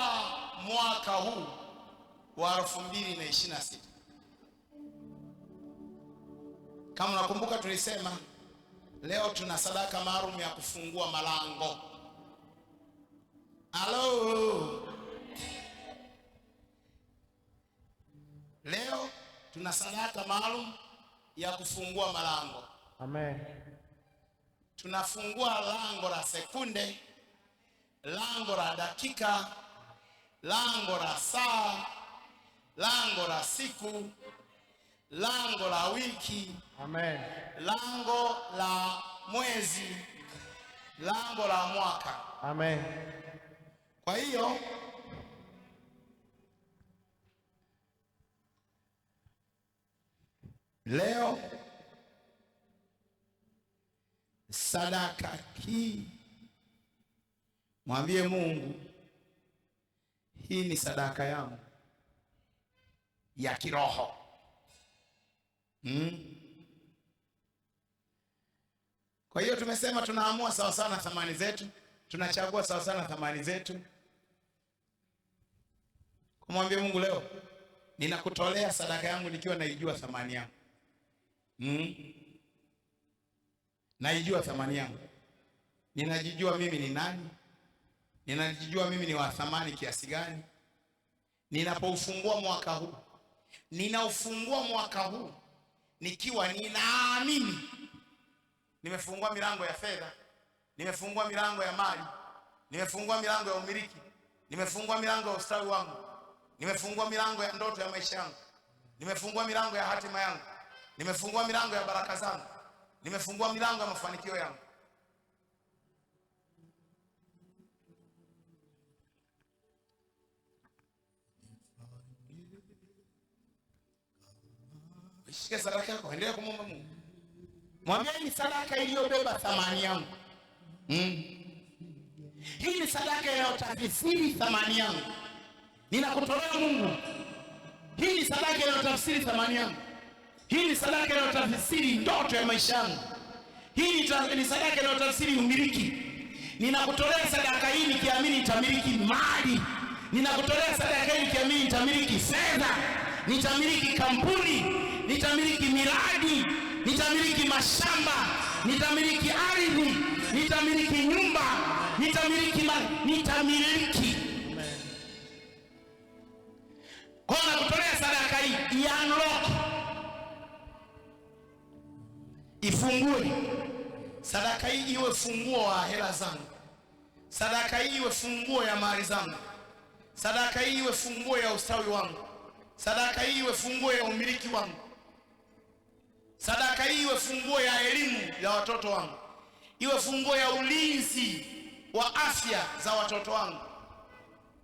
mwaka huu wa 2026. Kama unakumbuka tulisema leo tuna sadaka maalum ya kufungua malango. Halo. Leo tuna sadaka maalum ya kufungua malango. Amen. Tunafungua lango la sekunde, lango la dakika, lango la saa, lango la siku, lango la wiki. Amen. Lango la mwezi, lango la mwaka. Amen. Kwa hiyo leo sadaka hii, mwambie Mungu, hii ni sadaka yangu ya kiroho. Kwa hiyo tumesema tunaamua sawa sawa na thamani zetu, tunachagua sawa sawa na thamani zetu. Kumwambia Mungu, leo ninakutolea sadaka yangu nikiwa naijua thamani yangu. Naijua thamani yangu. Ninajijua mimi ni nani? Ninajijua mimi ni wa thamani kiasi gani? Ninapoufungua mwaka huu, ninaufungua mwaka huu nikiwa ninaamini nimefungua milango ya fedha, nimefungua milango ya mali, nimefungua milango ya umiliki, nimefungua milango ya ustawi wangu, nimefungua milango ya ndoto ya maisha yangu, nimefungua milango ya hatima yangu, nimefungua milango ya baraka zangu, nimefungua milango ya mafanikio yangu. Shika sadaka yako, endelea kumwomba Mungu. Mwambie, hii ni sadaka iliyobeba thamani yangu. Hii ni sadaka inayotafsiri thamani yangu. Ninakutolea Mungu. Hii ni sadaka inayotafsiri thamani yangu. Hii ni sadaka inayotafsiri ndoto ya maisha yangu. Hii ni sadaka inayotafsiri umiliki. Ninakutolea sadaka hii nikiamini nitamiliki mali. Ninakutolea sadaka hii nikiamini nitamiliki fedha, nitamiliki kampuni, nitamiliki miradi, nitamiliki mashamba, nitamiliki ardhi, nitamiliki nyumba, nitamiliki nitamiliki. Kwa nakutolea sadaka hii, unlock, ifungue. Sadaka hii iwe funguo wa hela zangu. Sadaka hii iwe funguo ya mali zangu. Sadaka hii iwe funguo ya ustawi wangu. Sadaka hii iwe funguo ya umiliki wangu. Sadaka hii iwe funguo ya elimu ya watoto wangu. Iwe funguo ya ulinzi wa afya za watoto wangu.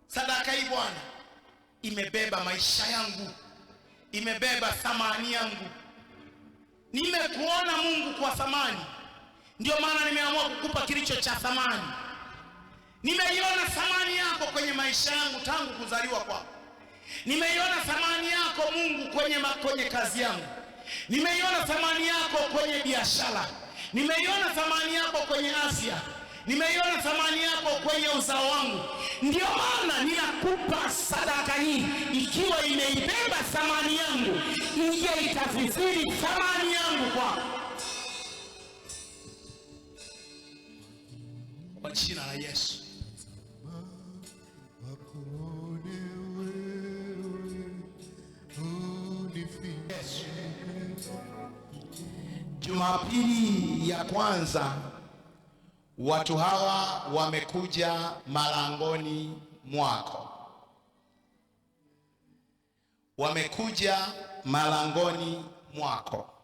Sadaka hii Bwana imebeba maisha yangu, imebeba thamani yangu. Nimekuona Mungu kwa thamani, ndio maana nimeamua kukupa kilicho cha thamani. Nimeiona thamani yako kwenye maisha yangu tangu kuzaliwa kwako. Nimeiona thamani yako Mungu kwenye kazi yangu. Nimeiona thamani yako kwenye biashara. Nimeiona thamani yako kwenye afya. Nimeiona thamani yako kwenye uzao wangu. Ndio maana ninakupa sadaka hii ikiwa imeibeba thamani yangu, ije itafsiri thamani yangu kwako. Kwa jina la Yesu. Jumapili ya kwanza watu hawa wamekuja malangoni mwako. Wamekuja malangoni mwako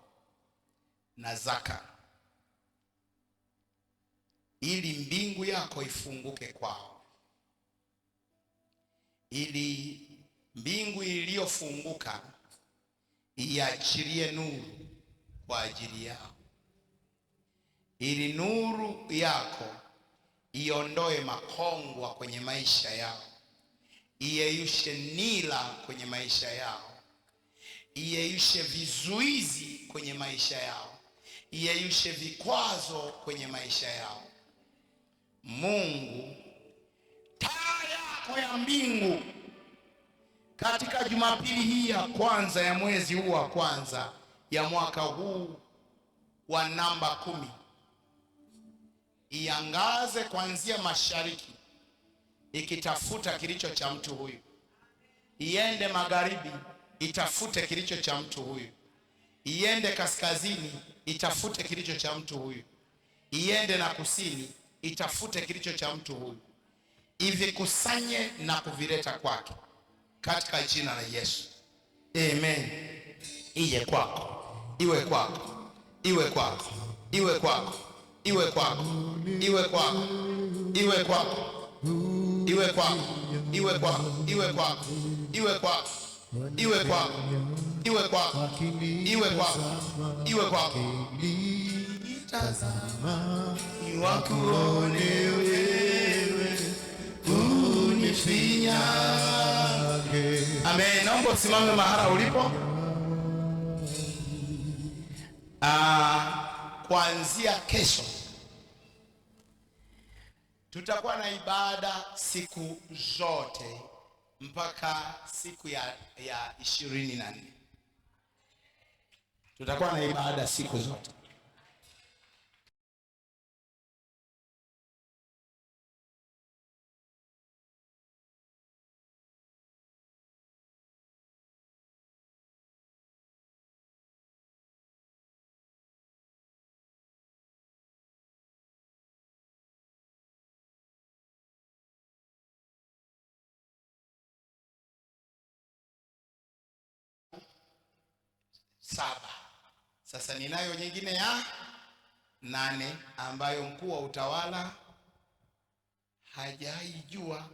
na zaka, ili mbingu yako ifunguke kwao, ili mbingu iliyofunguka iachilie nuru kwa ajili yao, ili nuru yako iondoe makongwa kwenye maisha yao, iyeyushe nila kwenye maisha yao, iyeyushe vizuizi kwenye maisha yao, iyeyushe vikwazo kwenye maisha yao. Mungu, taa yako ya mbingu katika Jumapili hii ya kwanza ya mwezi huu wa kwanza ya mwaka huu wa namba 10 iangaze kuanzia mashariki, ikitafuta kilicho cha mtu huyu, iende magharibi, itafute kilicho cha mtu huyu, iende kaskazini itafute kilicho cha mtu huyu, iende na kusini itafute kilicho cha mtu huyu, ivikusanye na kuvileta kwake katika jina la Yesu. Amen. Ije kwako, iwe kwako, iwe kwako, iwe kwako, iwe kwako, iwe kwako, iwe kwako, iwe kwako, iwe kwako, iwe kwako, iwe kwako, iwe kwako, iwe kwako, iwe kwako, iwe kwako. Tazama niwakuone wewe, unifinyage. Amen. Naomba usimame mahala ulipo. Kuanzia kesho tutakuwa na ibada siku zote mpaka siku ya 24. Tutakuwa na ibada siku zote. Saba. Sasa ninayo nyingine ya 8 ambayo mkuu wa utawala hajaijua,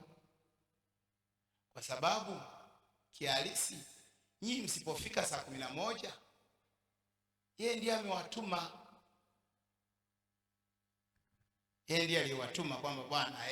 kwa sababu kihalisi nyinyi msipofika saa 11 yeye ndiye amewatuma, yeye ndiye aliwatuma kwamba bwana